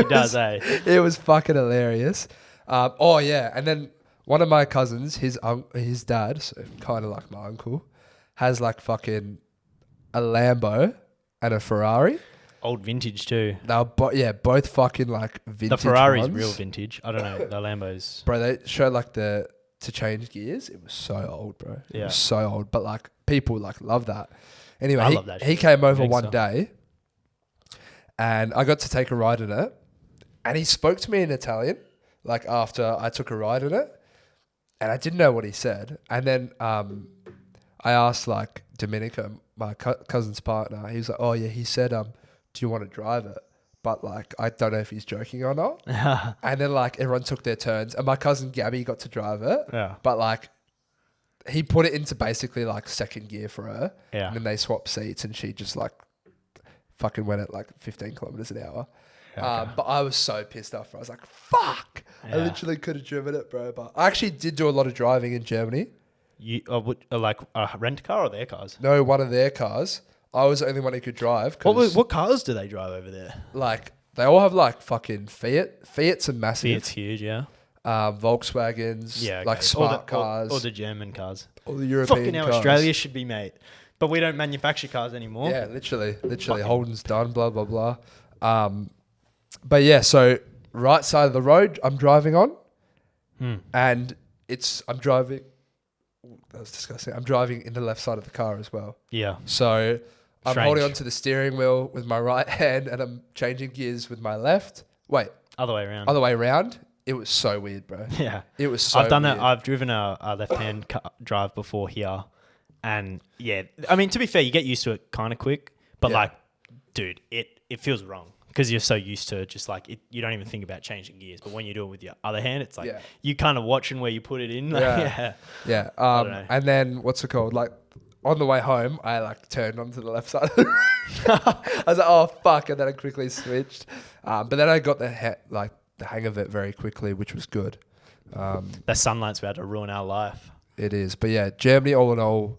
does, eh? It was fucking hilarious. And then one of my cousins, his dad, so kind of like my uncle, has like fucking a Lambo and a Ferrari. Old vintage too. They were both fucking like vintage. The Ferrari's ones. real vintage. I don't know. The Lambos. Bro, they showed like to change gears. It was so old, bro. Yeah. It was so old. But like people like love that. Anyway, I love that he shit. came over one day and I got to take a ride in it. And he spoke to me in Italian, like after I took a ride in it. and I didn't know what he said. And then I asked like Dominica, my cousin's partner. He was like, "Oh yeah," he said, "Do you want to drive it?" But like, I don't know if he's joking or not. And then like everyone took their turns, and my cousin Gabby got to drive it. Yeah. But like, he put it into basically like second gear for her. Yeah. And then they swapped seats, and she just like fucking went at like 15 kilometers an hour. Okay. But I was so pissed off. I was like, "Fuck!" Yeah. I literally could have driven it, bro. But I actually did do a lot of driving in Germany. You like a rent car or their cars? No, one of their cars. I was the only one who could drive. What cars do they drive over there? Like, they all have like fucking Fiats are massive. Fiat's huge, yeah. Volkswagens, yeah, okay. like smart cars. Or the German cars. All the European cars. Australia should be made. But we don't manufacture cars anymore. Yeah, literally. Holden's done, blah, blah, blah. But yeah, so right side of the road I'm driving on. And I'm driving... That was disgusting. I'm driving in the left side of the car as well. Yeah. So I'm holding onto the steering wheel with my right hand and I'm changing gears with my left. Wait. Other way around. Other way around. It was so weird, bro. Yeah. It was so weird. I've driven a left-hand drive before here. And yeah, I mean, to be fair, you get used to it kind of quick. But like, dude, it feels wrong. Because you're so used to just like, you don't even think about changing gears. But when you do it with your other hand, it's like, you kind of watching where you put it in. Like, yeah. And then, what's it called? Like, on the way home, I like turned onto the left side of the road. I was like, "Oh, fuck." And then I quickly switched. But then I got the hang of it very quickly, which was good. The sunlight's about to ruin our life. It is. But yeah, Germany, all in all,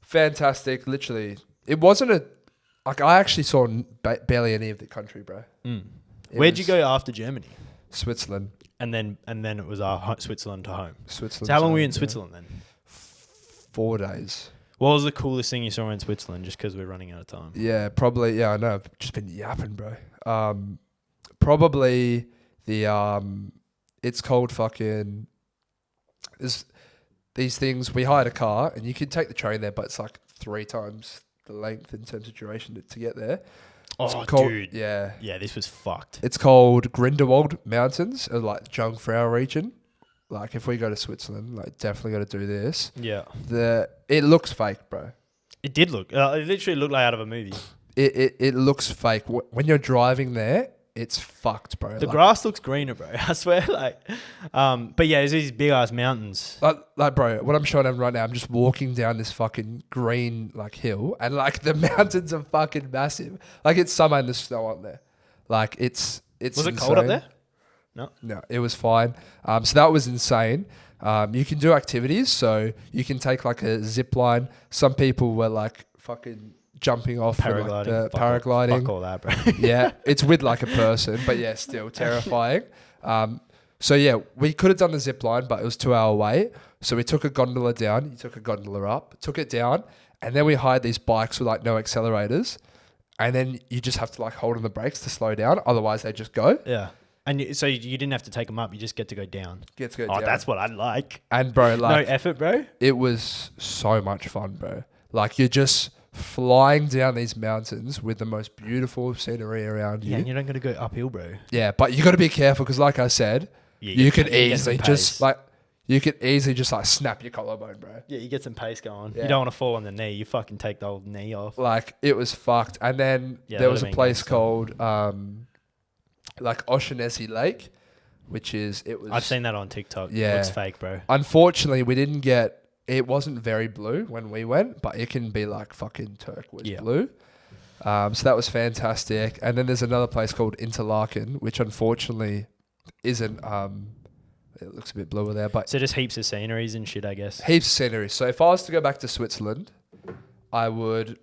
fantastic. Literally, it wasn't I actually saw barely any of the country, bro. Where'd you go after Germany? Switzerland. And then it was Switzerland to home. Switzerland. So how long were you in Switzerland then? 4 days. What was the coolest thing you saw in Switzerland? Just because we're running out of time. Yeah, probably. Yeah, I know. I've just been yapping, bro. Probably the it's called fucking. There's these things. We hired a car, and you can take the train there, but it's like 3 times the length in terms of duration to get there. Oh, dude. Yeah. Yeah, this was fucked. It's called Grindelwald Mountains, or like Jungfrau region. Like, if we go to Switzerland, like, definitely got to do this. Yeah. It looks fake, bro. It did look. It literally looked like out of a movie. It looks fake. When you're driving there, it's fucked, bro. The grass looks greener, bro. I swear, like. But yeah, there's these big ass mountains. Like, bro, what I'm showing them right now, I'm just walking down this fucking green like hill, and like the mountains are fucking massive. Like, it's summer and there's snow on there. Like, it's. Was it cold up there? No, it was fine. So that was insane. You can do activities, so you can take like a zip line. Some people were like fucking jumping off paragliding. Paragliding. Fuck all that, bro. Yeah, it's with like a person, but yeah, still terrifying. So yeah, we could have done the zip line, but it was 2-hour wait. So we took a gondola down. You took a gondola up, took it down, and then we hired these bikes with like no accelerators, and then you just have to like hold on the brakes to slow down. Otherwise, they just go. Yeah. And so you didn't have to take them up. You just get to go down. Get to go down. Oh, that's what I like. And bro, like, no effort, bro. It was so much fun, bro. Like, you're just flying down these mountains with the most beautiful scenery around you. Yeah, and you're not going to go uphill, bro. Yeah, but you got to be careful because, like I said, you could easily just like snap your collarbone, bro. Yeah, you get some pace going. Yeah. You don't want to fall on the knee. You fucking take the old knee off. Like, it was fucked. And then there was a place called like Oshanesi Lake, which is I've seen that on TikTok. Yeah, it's fake, bro. Unfortunately, we didn't get. It wasn't very blue when we went, but it can be like fucking turquoise blue. So that was fantastic. And then there's another place called Interlaken, which unfortunately isn't. It looks a bit bluer there, but so just heaps of sceneries and shit, I guess. Heaps of sceneries. So if I was to go back to Switzerland, I would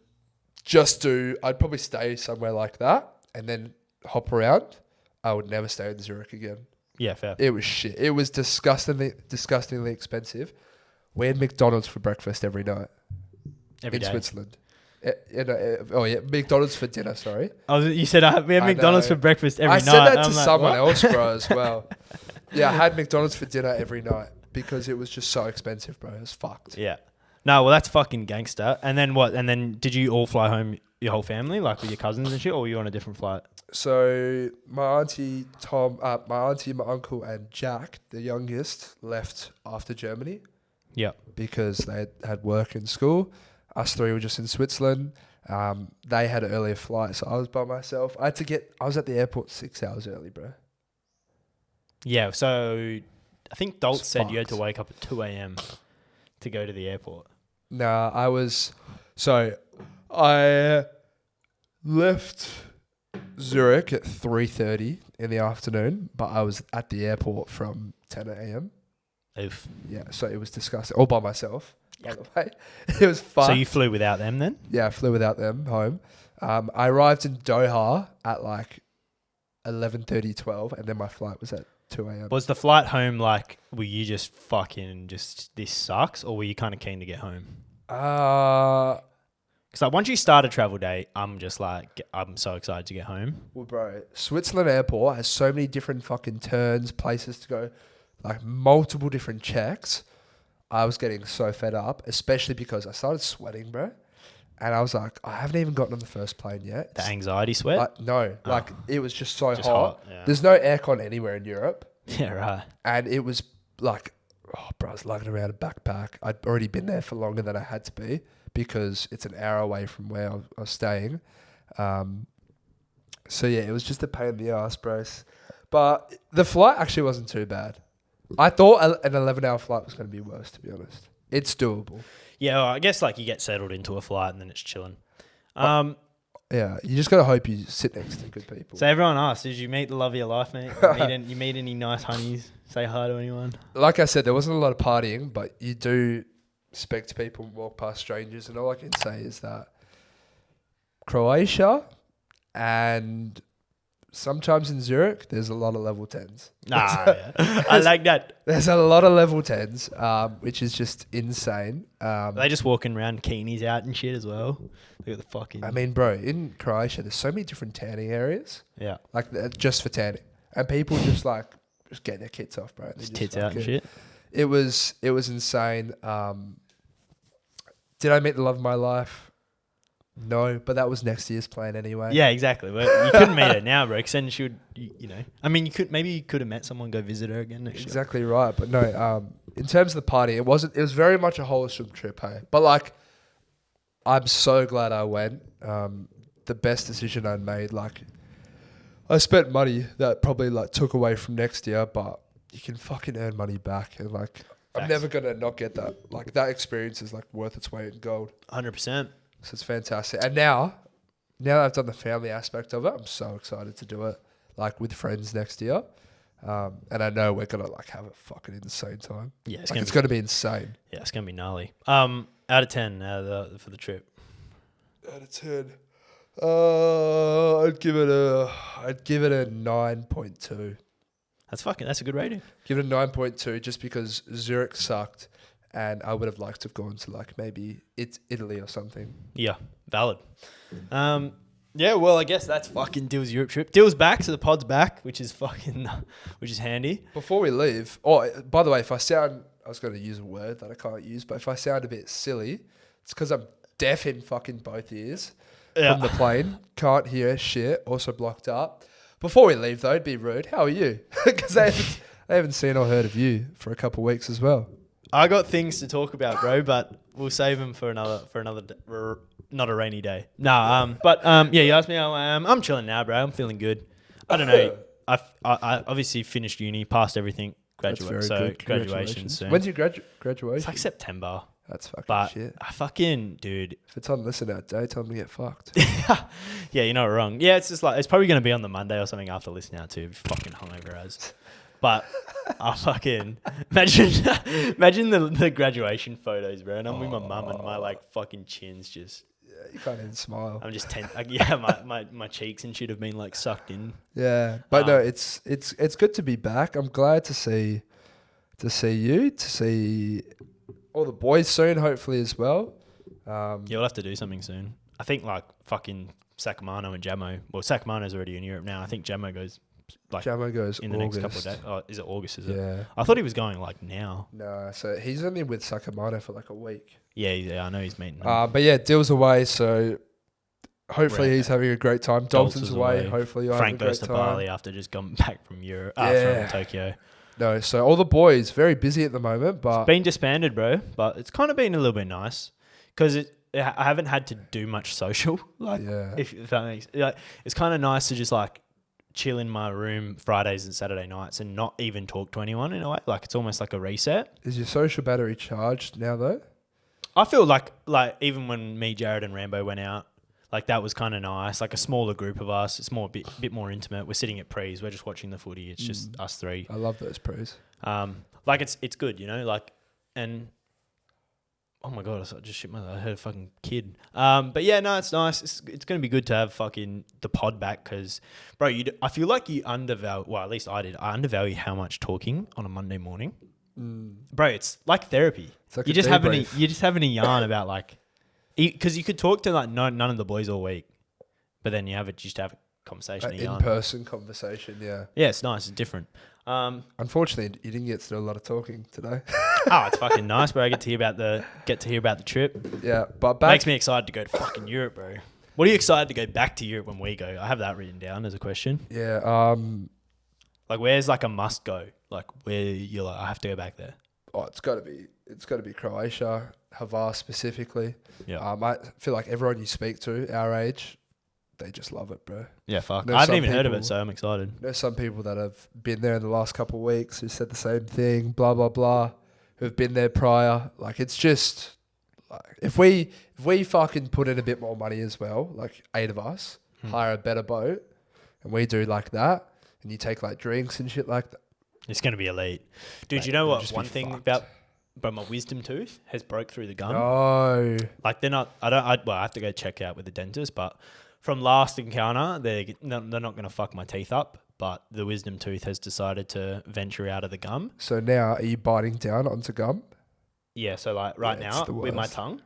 I'd probably stay somewhere like that and then hop around. I would never stay in Zurich again. Yeah, fair. It was shit. It was disgustingly expensive. We had McDonald's for breakfast every night in Switzerland. McDonald's for dinner, sorry. You said we had McDonald's for breakfast every night. I said that to someone else, bro, as well. Yeah, I had McDonald's for dinner every night because it was just so expensive, bro. It was fucked. Yeah. No, well, that's fucking gangster. And then what? And then did you all fly home, your whole family, like with your cousins and shit, or were you on a different flight? So my auntie, my uncle, and Jack, the youngest, left after Germany. Yeah. Because they had work in school. Us three were just in Switzerland. They had an earlier flight, so I was by myself. I was at the airport 6 hours early, bro. Yeah, so I think Dolt said fucked. you had to wake up at 2 a.m. to go to the airport. Nah, I left Zurich at 3:30 in the afternoon, but I was at the airport from 10 a.m. Oof. Yeah, so it was disgusting. All by myself, by the way. It was fun. So you flew without them then? Yeah, I flew without them home. I arrived in Doha at like 11:30, 12, and then my flight was at 2 a.m. Was the flight home like, were you just fucking just, this sucks, or were you kind of keen to get home? Because like once you start a travel day, I'm just like, I'm so excited to get home. Well, bro, Switzerland airport has so many different fucking turns, places to go, like multiple different checks. I was getting so fed up, especially because I started sweating, bro. And I was like, I haven't even gotten on the first plane yet. The anxiety sweat? Like it was just so Just hot. yeah. There's no aircon anywhere in Europe. Yeah, right. And it was like, oh, bro, I was lugging around a backpack. I'd already been there for longer than I had to be because it's an hour away from where I was staying. So yeah, it was just a pain in the ass, bro. But the flight actually wasn't too bad. I thought an 11-hour flight was going to be worse, to be honest. It's doable. Yeah, well, I guess like you get settled into a flight and then it's chilling. Yeah, you just got to hope you sit next to good people. So everyone asked, did you meet the love of your life, mate? You meet any nice honeys? Say hi to anyone? Like I said, there wasn't a lot of partying, but you do speak to people and walk past strangers. And all I can say is that Croatia and sometimes in Zurich, there's a lot of level 10s. Yeah. I like that. There's a lot of level 10s, which is just insane. They just walking around bikinis out and shit as well. Look at the fucking... I mean, bro, in Croatia, there's so many different tanning areas. Yeah. Like, just for tanning. And people just get their kits off, bro. Just tits out and shit. It was insane. Did I meet the love of my life? No, but that was next year's plan anyway. Yeah, exactly. Well, you couldn't meet her now, bro. Because then she would, you know. I mean, you could have met someone, go visit her again next year. Exactly right. But no, in terms of the party, it was very much a wholesome trip, hey. But like, I'm so glad I went. The best decision I made. Like, I spent money that probably like took away from next year, but you can fucking earn money back, and like, I'm never gonna not get that. Like, that experience is like worth its weight in gold. 100%. So it's fantastic. And now that I've done the family aspect of it, I'm so excited to do it, like with friends next year. And I know we're gonna like have a fucking insane time. Yeah, it's gonna be insane. Yeah, it's gonna be gnarly. Out of 10 for the trip. Out of 10, I'd give it a 9.2. That's a good rating. Give it a 9.2 just because Zurich sucked. And I would have liked to have gone to like maybe it's Italy or something. Yeah, valid. Yeah, well, I guess that's fucking Dill's Europe trip. Dill's back, so the pod's back, which is handy. Before we leave, by the way, I was going to use a word that I can't use, but if I sound a bit silly, it's because I'm deaf in fucking both ears from the plane. Can't hear shit. Also blocked up. Before we leave, though, it'd be rude. How are you? Because they haven't seen or heard of you for a couple of weeks as well. I got things to talk about, bro, but we'll save them for another not a rainy day. Yeah, you asked me how I am. I'm chilling now, bro. I'm feeling good. I don't know. I obviously finished uni, passed everything, graduation soon. When's your graduation? It's like September. That's fucking shit. I fucking, dude. If it's on listen out day, tell them to get fucked. Yeah, you're not wrong. Yeah, it's just like, it's probably going to be on the Monday or something after listening out too. Fucking hungover as. But I fucking imagine the graduation photos, bro. And I'm with my mum and my like fucking chin's just. Yeah, you can't even smile. I'm just my cheeks and shit have been like sucked in. Yeah, but no, it's good to be back. I'm glad to see you, to see all the boys soon, hopefully as well. Yeah, we'll have to do something soon. I think like fucking Sacamano and Jamo. Well, Sacamano's already in Europe now. I think Jamo goes. Jamo goes in the August. next couple of days. Oh, is it August? Is it? Yeah. I thought he was going like now. No, so he's only with Sacamano for like a week. Yeah, I know he's meeting. But yeah, Dill's away, so Hopefully he's having a great time. Dalton's away. Hopefully you'll Frank have a great goes to time. Bali after just coming back from Europe, from Tokyo. No, so all the boys very busy at the moment, but it's been disbanded, bro. But it's kind of been a little bit nice because I haven't had to do much social. If that makes it's kind of nice to just like chill in my room Fridays and Saturday nights and not even talk to anyone in a way. Like it's almost like a reset. Is your social battery charged now though? I feel like even when me, Jared, and Rambo went out, like that was kind of nice. Like a smaller group of us. It's more bit more intimate. We're sitting at prees. We're just watching the footy. It's just us three. I love those prees. Like it's good, you know. Like and oh my god, I just shit myself. I heard a fucking kid. But yeah, no, it's nice. It's gonna be good to have fucking the pod back because, bro, I feel like you undervalue. Well, at least I did. I undervalue how much talking on a Monday morning. Bro, it's like therapy. It's like you're just having a yarn about like, because you could talk to like none of the boys all week, but then you just have a conversation. In-person conversation, yeah. Yeah, it's nice. It's different. Unfortunately, you didn't get to do a lot of talking today. It's fucking nice, bro. I get to hear about the trip. Yeah, but makes me excited to go to fucking Europe, bro. What are you excited to go back to Europe when we go? I have that written down as a question. Yeah. Like, where's like a must go? Like, where you're like, I have to go back there. Oh, it's got to be Croatia, Hvar specifically. Yeah. I feel like everyone you speak to, our age, they just love it, bro. Yeah, fuck. I haven't even heard of it, so I'm excited. There's some people that have been there in the last couple of weeks who said the same thing, blah, blah, blah, who've been there prior. Like, it's just, like, if we fucking put in a bit more money as well, like 8 of us, hire a better boat, and we do like that, and you take like drinks and shit like that. It's going to be elite. Dude, you know what? One thing about my wisdom tooth has broke through the gum. No. Like they're not, I have to go check out with the dentist, but from last encounter, they're not going to fuck my teeth up, but the wisdom tooth has decided to venture out of the gum. So now are you biting down onto gum? Yeah. So like now with my tongue,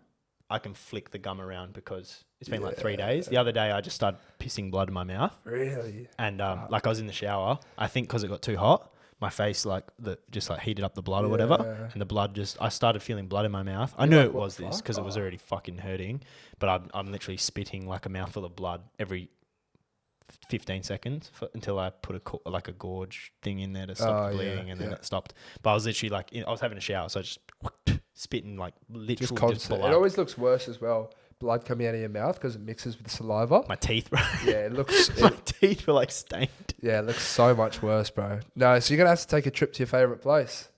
I can flick the gum around because it's been like 3 days. The other day I just started pissing blood in my mouth. Really? And like I was in the shower, I think because it got too hot, my face just heated up the blood or whatever, and the blood I started feeling blood in my mouth. I knew it was this because it was already fucking hurting, but I'm literally spitting like a mouthful of blood every 15 seconds until I put a gorge thing in there to stop the bleeding, and then it stopped. But I was literally I was having a shower, so I just spitting like literally just blood. It always looks worse as well. Blood coming out of your mouth because it mixes with the saliva. My teeth, bro. Yeah, it looks... my teeth were like stained. Yeah, it looks so much worse, bro. No, so you're going to have to take a trip to your favourite place.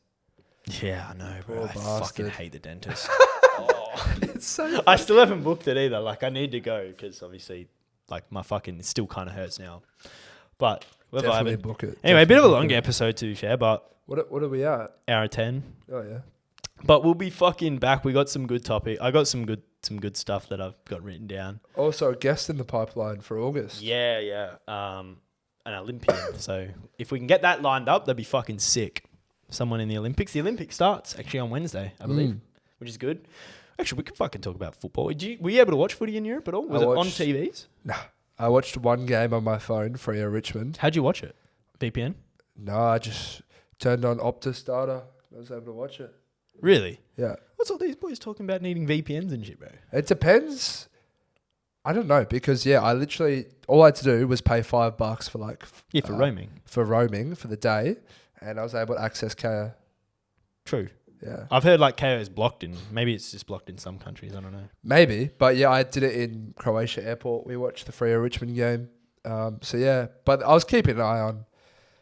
Yeah, I know, bro. I fucking hate the dentist. It's so... I still haven't booked it either. Like, I need to go because obviously, like, my fucking... It still kind of hurts now. But... Definitely book it. Anyway, a bit of a longer episode to be fair, but... What are we at? Hour 10. Oh, yeah. But we'll be fucking back. We got some good topic. I got some good stuff that I've got written down. Also, a guest in the pipeline for August. Yeah. An Olympian. So if we can get that lined up, that'd be fucking sick. Someone in the Olympics. The Olympics starts actually on Wednesday, I believe, which is good. Actually, we could fucking talk about football. Were you able to watch footy in Europe at all? Was it on TVs? Nah. I watched one game on my phone, Freo Richmond. How'd you watch it? VPN? No, I just turned on Optus data. I was able to watch it. Really? Yeah. What's all these boys talking about needing VPNs and shit, bro? It depends. I don't know because I literally all I had to do was pay $5 for like for roaming. For roaming for the day, and I was able to access KO. True. Yeah. I've heard like KO is blocked maybe it's just blocked in some countries. I don't know. Maybe, but yeah, I did it in Croatia airport. We watched the Freo Richmond game. So yeah, but I was keeping an eye on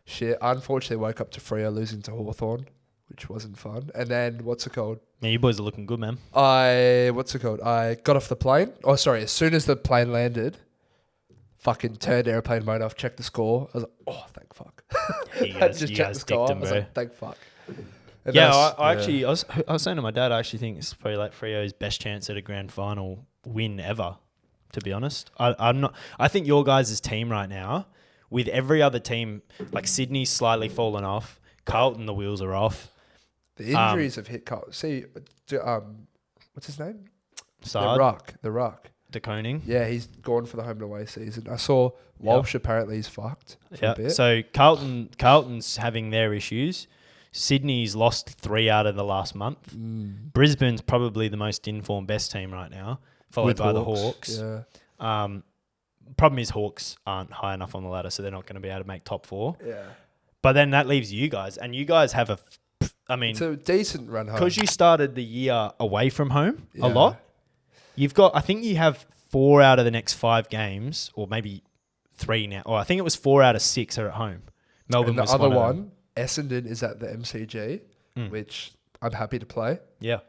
shit. I unfortunately woke up to Freo losing to Hawthorn, which wasn't fun. And then, what's it called? Yeah, you boys are looking good, man. I got off the plane. Oh, sorry. As soon as the plane landed, fucking turned airplane mode off, checked the score. I was like, oh, thank fuck. You guys dicked him, bro. I was like, thank fuck. And I was saying to my dad, I actually think it's probably like Freo's best chance at a grand final win ever, to be honest. I think your guys' team right now, with every other team, like Sydney's slightly fallen off, Carlton, the wheels are off. The injuries have hit Carlton. See, what's his name? Sard. The Ruck. De Koning. Yeah, he's gone for the home and away season. I saw Walsh apparently is fucked for a bit. So Carlton's having their issues. Sydney's lost 3 out of the last month. Brisbane's probably the most informed best team right now, followed by the Hawks. Yeah. Problem is Hawks aren't high enough on the ladder, so they're not going to be able to make top 4. Yeah. But then that leaves you guys, and you guys have it's a decent run home. Because you started the year away from home a lot, I think you have 4 out of the next 5 games, or maybe 3 now, or I think it was 4 out of 6 are at home. Melbourne and the was other one, Essendon is at the MCG, which I'm happy to play. Yeah.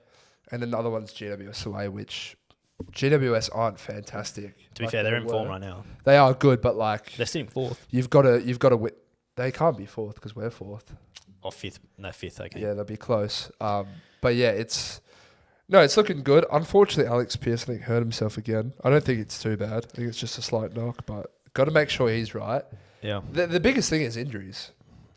And then the other one's GWS away, which GWS aren't fantastic. To be fair, they're in form right now. They are good, but like they're sitting 4th. You've got to win. They can't be 4th because we're 4th. Or 5th. No, 5th, okay. Yeah, they'll be close. But yeah, it's looking good. Unfortunately, Alex Pearce, I think, hurt himself again. I don't think it's too bad. I think it's just a slight knock, but got to make sure he's right. Yeah. The biggest thing is injuries.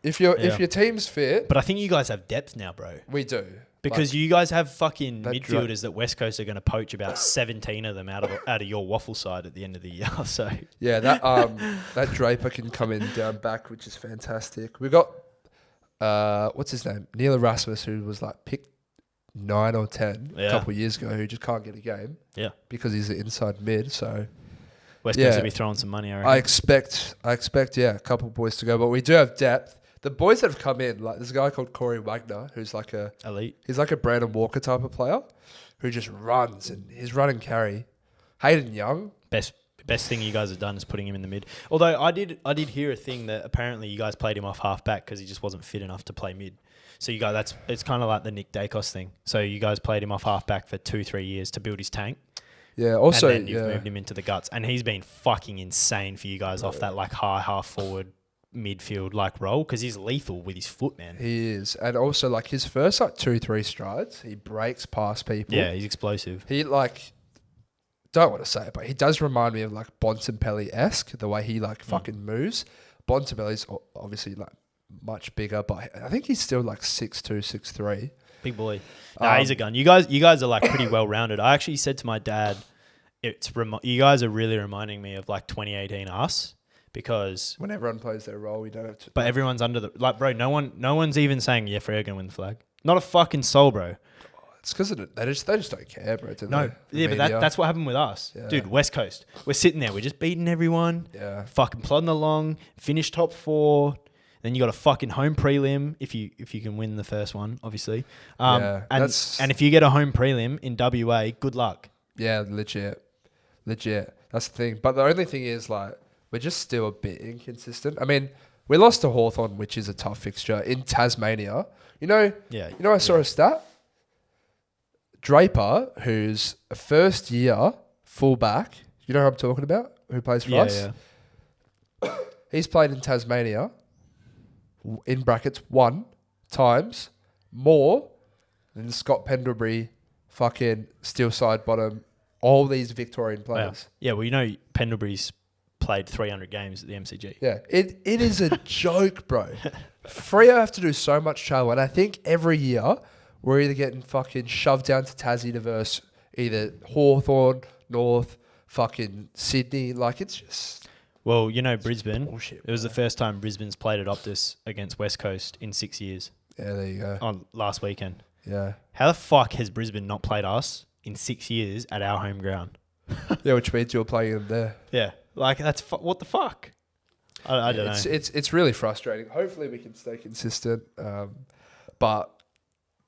If your team's fit, but I think you guys have depth now, bro. We do. Because you guys have fucking midfielders that West Coast are going to poach about 17 of them out of your waffle side at the end of the year. So yeah, that Draper can come in down back, which is fantastic. We got what's his name, Neil Erasmus, who was like picked 9 or 10 a couple of years ago, who just can't get a game. Yeah, because he's the inside mid. So West Coast will be throwing some money. I expect a couple of boys to go, but we do have depth. The boys that have come in, like there's a guy called Corey Wagner, who's like a elite. He's like a Brandon Walker type of player, who just runs, and his run and carry. Hayden Young, best thing you guys have done is putting him in the mid. Although I did hear a thing that apparently you guys played him off half back because he just wasn't fit enough to play mid. So you guys, it's kind of like the Nick Dacos thing. So you guys played him off half back for 2-3 years to build his tank. Yeah. Also, and then you've moved him into the guts, and he's been fucking insane for you guys off that like high half forward midfield like role because he's lethal with his foot, man. He is. And also like his first like 2-3 strides, he breaks past people. Yeah, he's explosive. He like, don't want to say it, but he does remind me of like Bontempelli-esque, the way he like fucking moves. Bontempelli's obviously like much bigger, but I think he's still like 6'2", 6'3". Big boy. Nah, he's a gun. You guys are like pretty well rounded. I actually said to my dad, you guys are really reminding me of like 2018 us. Because when everyone plays their role, we don't have to. But everyone's under the bro. No one's even saying Freo gonna win the flag. Not a fucking soul, bro. It's because they just don't care, bro. No, yeah, but that's what happened with us, dude. West Coast, we're sitting there, we're just beating everyone. Yeah, fucking plodding along, finish top 4. Then you got a fucking home prelim if you can win the first one, obviously. And if you get a home prelim in WA, good luck. Yeah, legit. That's the thing. But the only thing is like, we're just still a bit inconsistent. I mean, we lost to Hawthorn, which is a tough fixture, in Tasmania. I saw a stat. Draper, who's a first-year fullback, you know who I'm talking about, who plays for us? Yeah. He's played in Tasmania, in brackets, 1 times more than Scott Pendlebury, fucking steel side bottom, all these Victorian players. Yeah, well, Pendlebury's played 300 games at the MCG. Yeah, it is a joke, bro. Freo have to do so much travel, and I think every year we're either getting fucking shoved down to Tassie to verse either Hawthorn, North, fucking Sydney. Like, it's just... Well, Brisbane, bullshit, it was the first time Brisbane's played at Optus against West Coast in 6 years. Yeah, there you go. On last weekend. Yeah. How the fuck has Brisbane not played us in 6 years at our home ground? Yeah, which means you're playing them there. Yeah. Like, that's what the fuck? I don't know. It's really frustrating. Hopefully we can stay consistent. But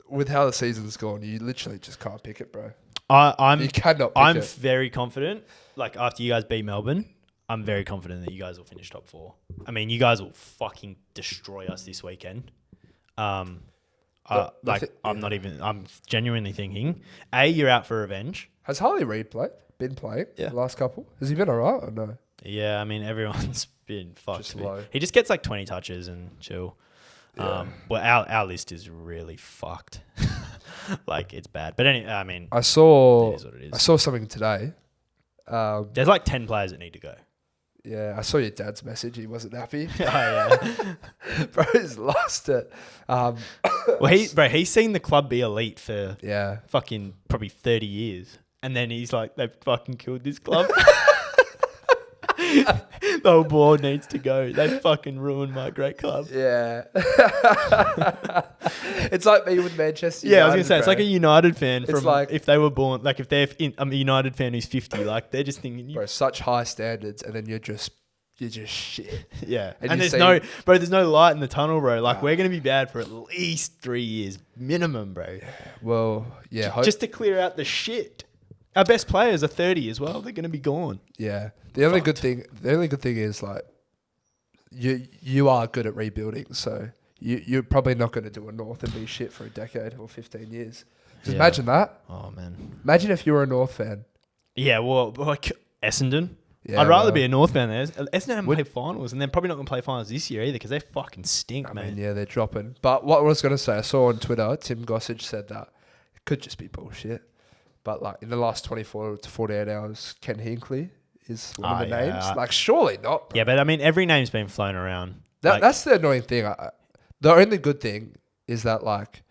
with how the season's gone, you literally just can't pick it, bro. You cannot pick it. I'm very confident. Like, after you guys beat Melbourne, I'm very confident that you guys will finish top 4. I mean, you guys will fucking destroy us this weekend. I'm genuinely thinking, you're out for revenge. Has Harley Reid been playing the last couple? Has he been alright or no? Yeah, I mean, everyone's been fucked. Just low. He just gets like 20 touches and chill. Yeah. Well, our list is really fucked. Like, it's bad. But anyway, I mean, I saw it is what it is. I saw something today. There's like 10 players that need to go. Yeah, I saw your dad's message. He wasn't happy. Oh, yeah. Bro's lost it. Well, he's seen the club be elite for fucking probably 30 years. And then he's like, they've fucking killed this club. The whole board needs to go. They fucking ruined my great club. Yeah. It's like me with Manchester Yeah, United, I was going to say, it's like a United fan It's from like- if they were born, like if they're a United fan who's 50, like they're just thinking, Bro, such high standards, and then you're just shit. yeah. And And you there's no light in the tunnel, bro. Like we're going to be bad for at least 3 years minimum, bro. Well, yeah. Just to clear out the shit. Our best players are 30 as well. They're going to be gone. Yeah. The only good thing is like you are good at rebuilding, so you're probably not going to do a North and be shit for a decade or 15 years. Just imagine that. Oh man. Imagine if you were a North fan. Yeah, well, like Essendon. Yeah, I'd rather well, be a North fan there. Essendon haven't played finals, and they're probably not going to play finals this year either because they fucking stink, I man. mean, yeah, they're dropping. But what I was going to say, I saw on Twitter, Tim Gossage said that it could just be bullshit. But like in the last 24 to 48 hours, Ken Hinkley is one of the names. Like, surely not. Bro. Yeah, but I mean, every name's been flown around. That's the annoying thing. The only good thing is that like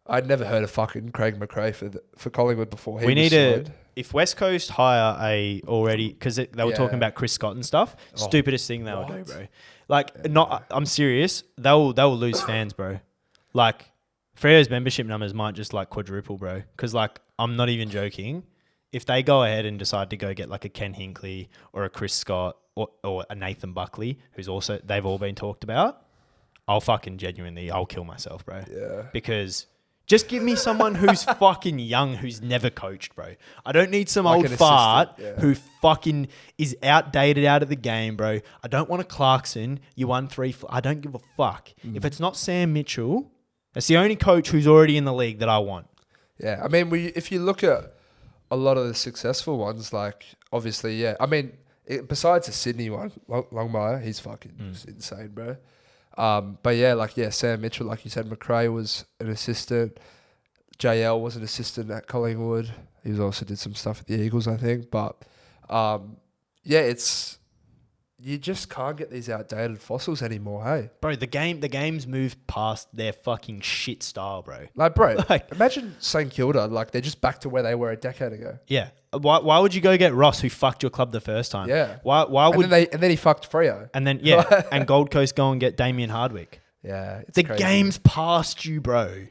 I'd never heard of fucking Craig McRae for Collingwood before. We need if West Coast hire because they were talking about Chris Scott and stuff. Stupidest thing they would do, bro. Like, I'm serious. They'll lose fans, bro. Like, Freo's membership numbers might just like quadruple, bro. Because like, I'm not even joking. If they go ahead and decide to go get like a Ken Hinkley or a Chris Scott or a Nathan Buckley, they've all been talked about, I'll kill myself, bro. Yeah. Because just give me someone who's fucking young, who's never coached, bro. I don't need some old fart who fucking is outdated out of the game, bro. I don't want a Clarkson. You won 3. I don't give a fuck. If it's not Sam Mitchell, that's the only coach who's already in the league that I want. Yeah. I mean, if you look at a lot of the successful ones, like obviously, yeah. I mean, besides the Sydney one, Longmire, he's fucking insane, bro. But yeah, Sam Mitchell, like you said, McRae was an assistant. JL was an assistant at Collingwood. He also did some stuff at the Eagles, I think. But you just can't get these outdated fossils anymore, hey? Bro, the game's moved past their fucking shit style, bro. Like, bro, imagine St Kilda, like they're just back to where they were a decade ago. Yeah. Why would you go get Ross, who fucked your club the first time? Yeah. Why would and then he fucked Freo. And then and Gold Coast go and get Damien Hardwick. Yeah, it's the crazy. game's past you, bro.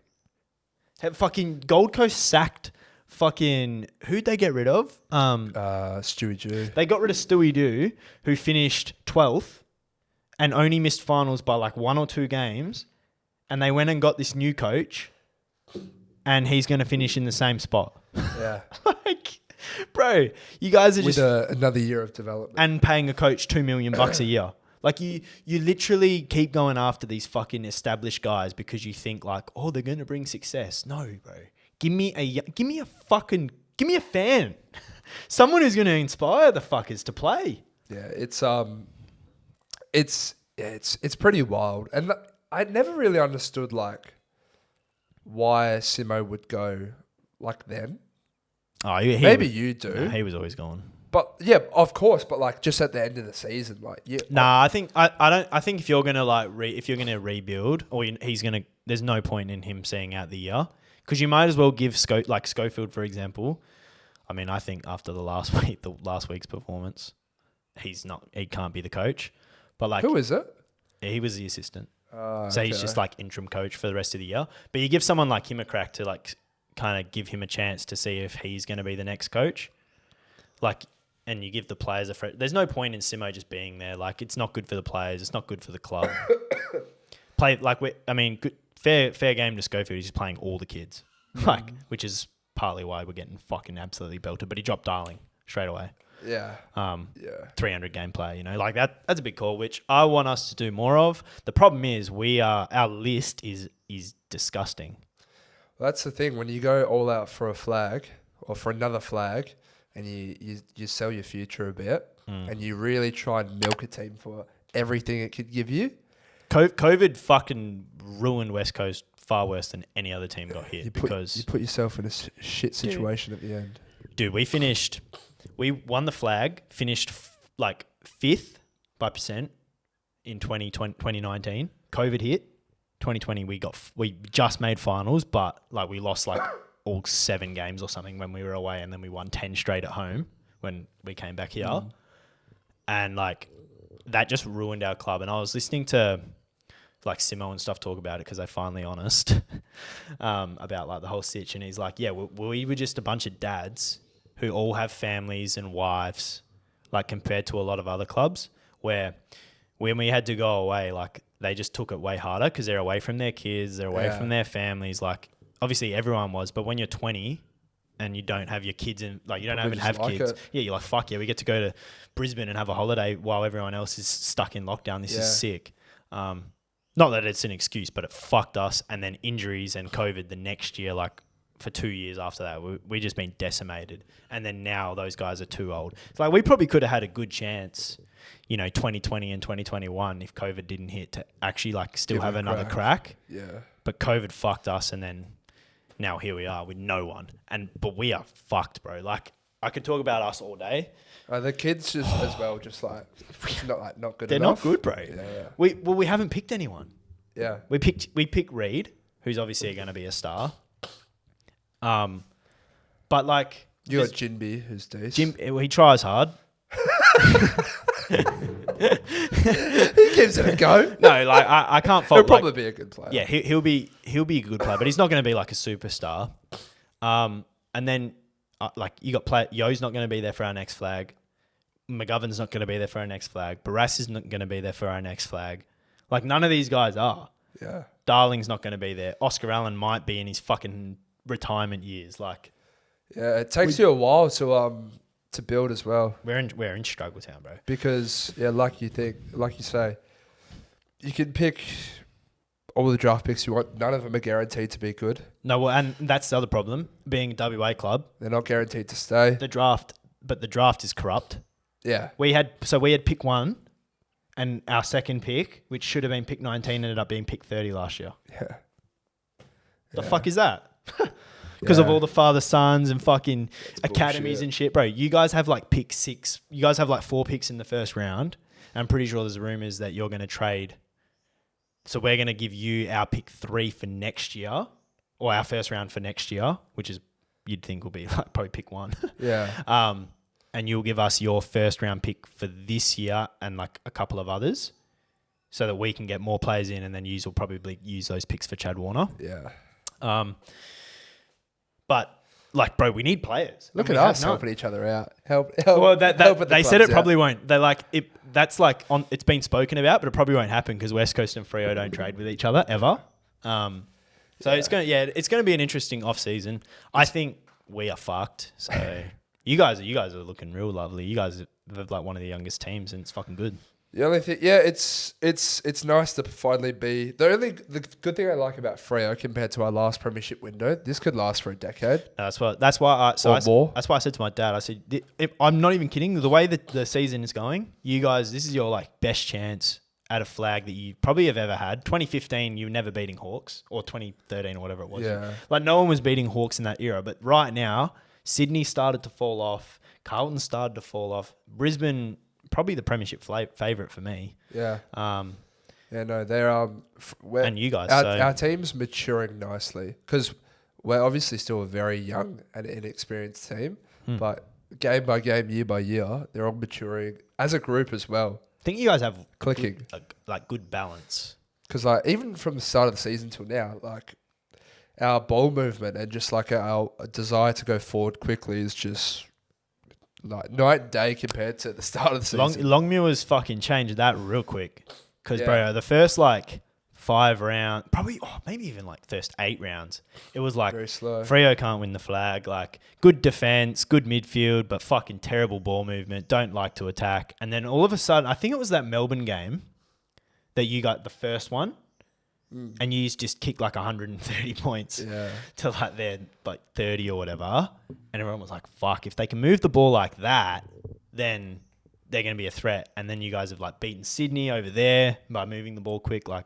Fucking Gold Coast sacked fucking who'd they get rid of? Stewie Dew. They got rid of Stewie Dew, who finished 12th and only missed finals by like 1 or 2 games, and they went and got this new coach, and he's going to finish in the same spot. Yeah. Like, bro, you guys are with just another year of development and paying a coach $2 million a year. Like you literally keep going after these fucking established guys because you think like, oh, they're going to bring success. No, bro. Give me a fan. Someone who's going to inspire the fuckers to play. Yeah, it's pretty wild. And I never really understood like why Simo would go like then. Oh, maybe you do. No, he was always gone. But yeah, of course. But like just at the end of the season, like yeah. Nah, I think I don't. I think if you're gonna rebuild, or there's no point in him seeing out the year because you might as well give Schofield, for example. I mean, I think after the last week's performance, he can't be the coach. But like, who is it? He was the assistant. So he's just like interim coach for the rest of the year. But you give someone like him a crack to like kind of give him a chance to see if he's going to be the next coach. Like, and you give the players there's no point in Simo just being there. Like, it's not good for the players. It's not good for the club. Fair game to Schofield. He's just playing all the kids, which is partly why we're getting fucking absolutely belted. But he dropped Darling straight away. Yeah. 300 game player, like that's a big call, which I want us to do more of. The problem is our list is disgusting. Well, that's the thing. When you go all out for a flag or for another flag and you sell your future a bit and you really try and milk a team for everything it could give you. COVID fucking ruined West Coast far worse than any other team got hit you because put yourself in a shit situation at the end. Dude, we won the flag, finished like 5th by percent in 2019. COVID hit. 2020 we just made finals, but like we lost like all 7 games or something when we were away, and then we won 10 straight at home when we came back here. and like that just ruined our club. And I was listening to like Simo and stuff talk about it because they're finally honest about like the whole sitch. And he's like, yeah, we were just a bunch of dads who all have families and wives, like compared to a lot of other clubs where when we had to go away, like they just took it way harder because they're away from their kids, they're away from their families. Like obviously everyone was, but when you're 20 and you don't have your kids and like you don't even have kids, you're like, fuck yeah, we get to go to Brisbane and have a holiday while everyone else is stuck in lockdown. This is sick. Not that it's an excuse, but it fucked us. And then injuries and COVID the next year, like for 2 years after that, we just been decimated. And then now those guys are too old. It's like we probably could have had a good chance, 2020 and 2021 if COVID didn't hit to actually like still have another crack. Yeah. But COVID fucked us, and then now here we are with no one. But we are fucked, bro. Like I could talk about us all day. The kids just as well, just like not good. They're enough. Not good, bro. Yeah. We haven't picked anyone. Yeah. We picked Reed, who's obviously going to be a star. But like you got Jinby, who's decent. He tries hard. He gives it a go. No, like I can't fault. He'll probably be a good player. Yeah, he'll be a good player, but he's not going to be like a superstar. And then like you got Yo's not going to be there for our next flag. McGovern's not going to be there for our next flag. Barras is not going to be there for our next flag. Like none of these guys are. Yeah. Darling's not going to be there. Oscar Allen might be in his fucking retirement years. Like. Yeah, it takes you a while to build as well. We're in struggle town, bro. Because like you say, you can pick all the draft picks you want. None of them are guaranteed to be good. No, well, and that's the other problem. Being a WA club, they're not guaranteed to stay. The draft is corrupt. Yeah. We had pick 1, and our second pick, which should have been pick 19, ended up being pick 30 last year. Yeah. The fuck is that? Because of all the father sons and fucking academies and shit, bro. You guys have like pick 6. You guys have like 4 picks in the first round. I'm pretty sure there's rumors that you're going to trade. So we're going to give you our pick 3 for next year, or our first round for next year, which is you'd think will be like probably pick 1. Yeah. And you'll give us your first round pick for this year and like a couple of others, so that we can get more players in, and then you'll probably use those picks for Chad Warner. Yeah. But like, bro, we need players. Look at us helping each other out. Help. Well, they said it probably won't. They're like, that's like it's been spoken about, but it probably won't happen because West Coast and Freo don't trade with each other ever. So it's gonna be an interesting off season. I think we are fucked. So you guys are looking real lovely. You guys have like one of the youngest teams, and it's fucking good. The only thing, it's nice to finally be the good thing I like about Freo compared to our last premiership window. This could last for a decade. That's why I said to my dad, I said, I'm not even kidding. The way that the season is going, you guys, this is your like best chance at a flag that you probably have ever had. 2015, you were never beating Hawks, or 2013 or whatever it was. Yeah. Like no one was beating Hawks in that era, but right now, Sydney started to fall off. Carlton started to fall off. Brisbane, probably the premiership favourite for me. Yeah. They're and you guys. Our team's maturing nicely because we're obviously still a very young and inexperienced team, but game by game, year by year, they're all maturing as a group as well. I think you guys have clicking good balance. Because like even from the start of the season till now, like our ball movement and just like our desire to go forward quickly is just like night and day compared to the start of the season. Longmuir's fucking changed that real quick. Because, bro, the first like 5 rounds, probably, maybe even like first 8 rounds, it was like very slow. Freo can't win the flag. Like good defense, good midfield, but fucking terrible ball movement. Don't like to attack. And then all of a sudden, I think it was that Melbourne game that you got the first one. And you just kicked like 130 points to like their like 30 or whatever. And everyone was like, fuck, if they can move the ball like that, then they're going to be a threat. And then you guys have like beaten Sydney over there by moving the ball quick. Like,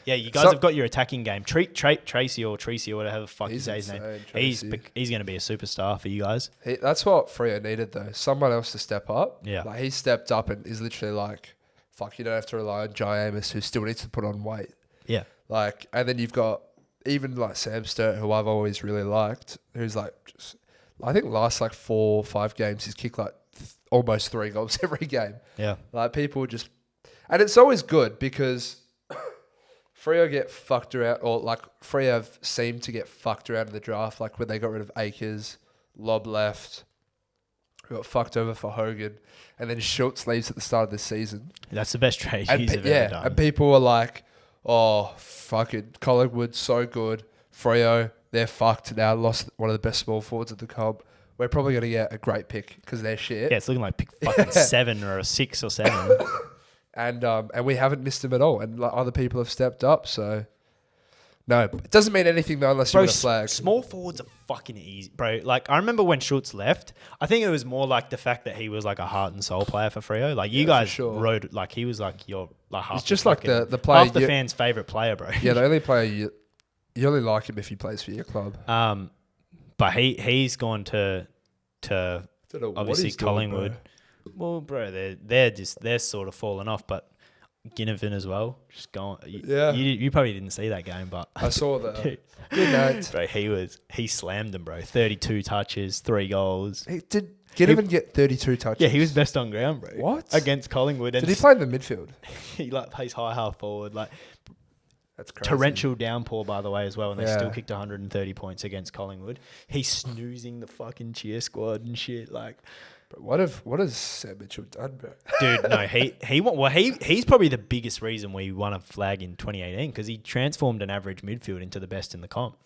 yeah, you guys have got your attacking game. Tracy or whatever the fuck you say his name. He's going to be a superstar for you guys. That's what Freo needed though. Someone else to step up. Yeah. Like he stepped up and is literally like, fuck, you don't have to rely on Jai Amos who still needs to put on weight. Yeah. Like, and then you've got even like Sam Sturt, who I've always really liked, who's like, just, I think last like 4 or 5 games, he's kicked like almost 3 goals every game. Yeah. Like people just, and it's always good because Freo get fucked around, or like Freo have seemed to get fucked around in the draft. Like when they got rid of Akers, Lob left, who got fucked over for Hogan, and then Schultz leaves at the start of the season. That's the best trade he's ever done. And people were like, "Oh, fucking Collingwood, so good. Freo, they're fucked now. Lost one of the best small forwards at the comp. We're probably going to get a great pick because they're shit." Yeah, it's looking like pick fucking 7 or a 6 or 7. And we haven't missed him at all. And like other people have stepped up. So, no, it doesn't mean anything though unless you win a flag. Small forwards are fucking easy, bro. Like, I remember when Schultz left, I think it was more like the fact that he was like a heart and soul player for Freo. Like, you guys rode, like, he was like your, like, half. He's just like the player. Half the fans' favourite player, bro. Yeah, the only player you only like him if he plays for your club. But he's gone to obviously Collingwood. Doing, well, bro, they're sort of falling off, but Ginnivan as well, just going. Yeah, you probably didn't see that game, but I saw that. Good night, bro. He slammed them, bro. 32 touches, 3 goals. Did Ginnivan get 32 touches? Yeah, he was best on ground, bro. What against Collingwood? Did he play in the midfield? He like plays high half forward, like. That's crazy. Torrential downpour, by the way, as well, and they still kicked 130 points against Collingwood. He's snoozing the fucking cheer squad and shit. Like, but what has Sam Mitchell done, bro? Dude, no, he's probably the biggest reason we won a flag in 2018 because he transformed an average midfield into the best in the comp.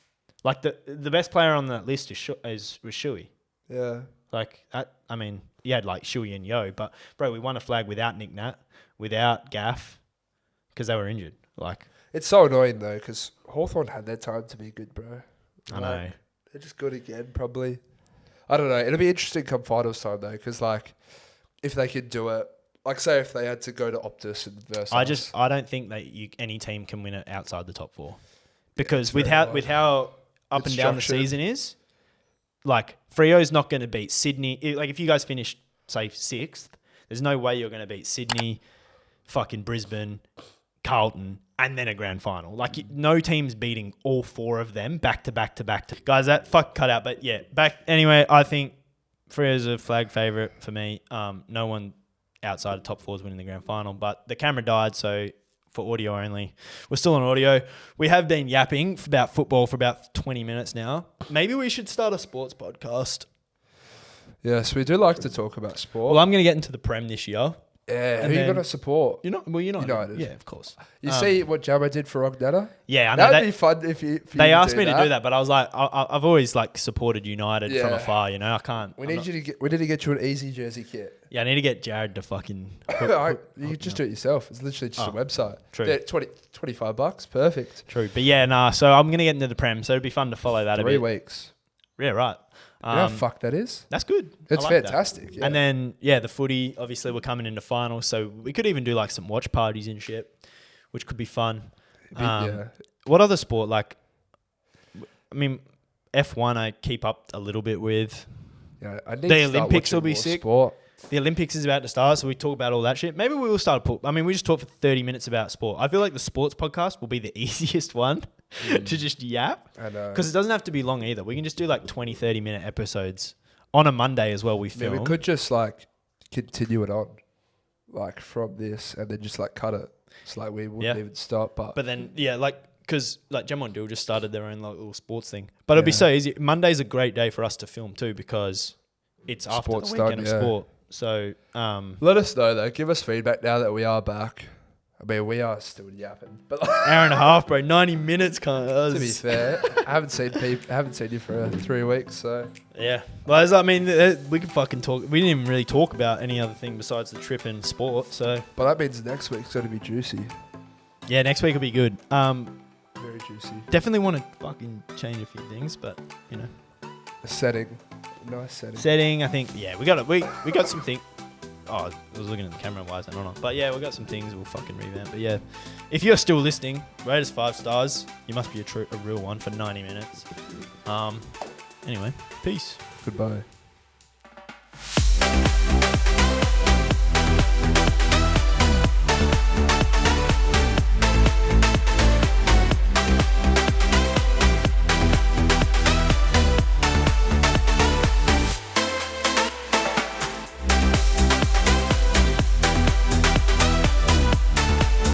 Like the best player on that list was Shuey. Yeah. Like I mean, he had like Shuey and Yo, but bro, we won a flag without Nick Nat, without Gaff, because they were injured. Like. It's so annoying though, because Hawthorn had their time to be good, bro. I know. They're just good again, probably. I don't know. It'll be interesting come finals time though, because like, if they could do it, like say if they had to go to Optus and versus. I don't think that any team can win it outside the top 4, because with how up and down the season is, like Freo's not going to beat Sydney. Like if you guys finish say 6th, there's no way you're going to beat Sydney, fucking Brisbane, Carlton. And then a grand final. Like, no team's beating all 4 of them back to back to back. Guys, that fuck cut out. But yeah, anyway, I think Freo's a flag favourite for me. No one outside of top 4 is winning the grand final. But the camera died, so for audio only. We're still on audio. We have been yapping about football for about 20 minutes now. Maybe we should start a sports podcast. Yes, we do like to talk about sport. Well, I'm going to get into the Prem this year. Yeah, who are you going to support? United. Yeah, of course. You see what Jamo did for Rognetta? Yeah, I know. That would be fun if you. They asked me to do that, but I was like, I've always like supported United from afar. You know, I can't. We need to get you an easy jersey kit. Yeah, I need to get Jared to fucking. You just do it yourself. It's literally just a website. True. Yeah, $25, perfect. True, but yeah, nah. So I'm gonna get into the Prem. So it'd be fun to follow that. 3 weeks. Yeah, right. You know how fuck that is? That's good. It's like fantastic. Yeah. And then, the footy, obviously, we're coming into finals, so we could even do like some watch parties and shit, which could be fun. What other sport? Like, I mean, F1 I keep up a little bit with. Yeah, I need the Olympics will be sick. Sport. The Olympics is about to start, so we talk about all that shit. Maybe we will start we just talk for 30 minutes about sport. I feel like the sports podcast will be the easiest one to just yap. I know. Because it doesn't have to be long either. We can just do like 20, 30-minute episodes on a Monday as well. We film. Yeah, we could just like continue it on, like from this, and then just like cut it. It's like we wouldn't even stop. But then, because like Gemma and Dill just started their own like little sports thing. But it'll be so easy. Monday's a great day for us to film too because it's after the weekend of sport. So let us know though. Give us feedback now that we are back. I mean, we are still yapping, but hour and a half, bro. 90 minutes, kind of. To be fair, I haven't seen you for 3 weeks, so yeah. Well, I mean, we could fucking talk. We didn't even really talk about any other thing besides the trip and sport. So, but that means next week's going to be juicy. Yeah, next week will be good. Very juicy. Definitely want to fucking change a few things, but you know, a setting, nice setting. Setting, I think. Yeah, we got some things. Oh, I was looking at the camera. Why is that not on? But yeah, we got some things we'll fucking revamp. But yeah, if you're still listening, rate us 5 stars. You must be a real one for 90 minutes. Anyway, peace. Goodbye.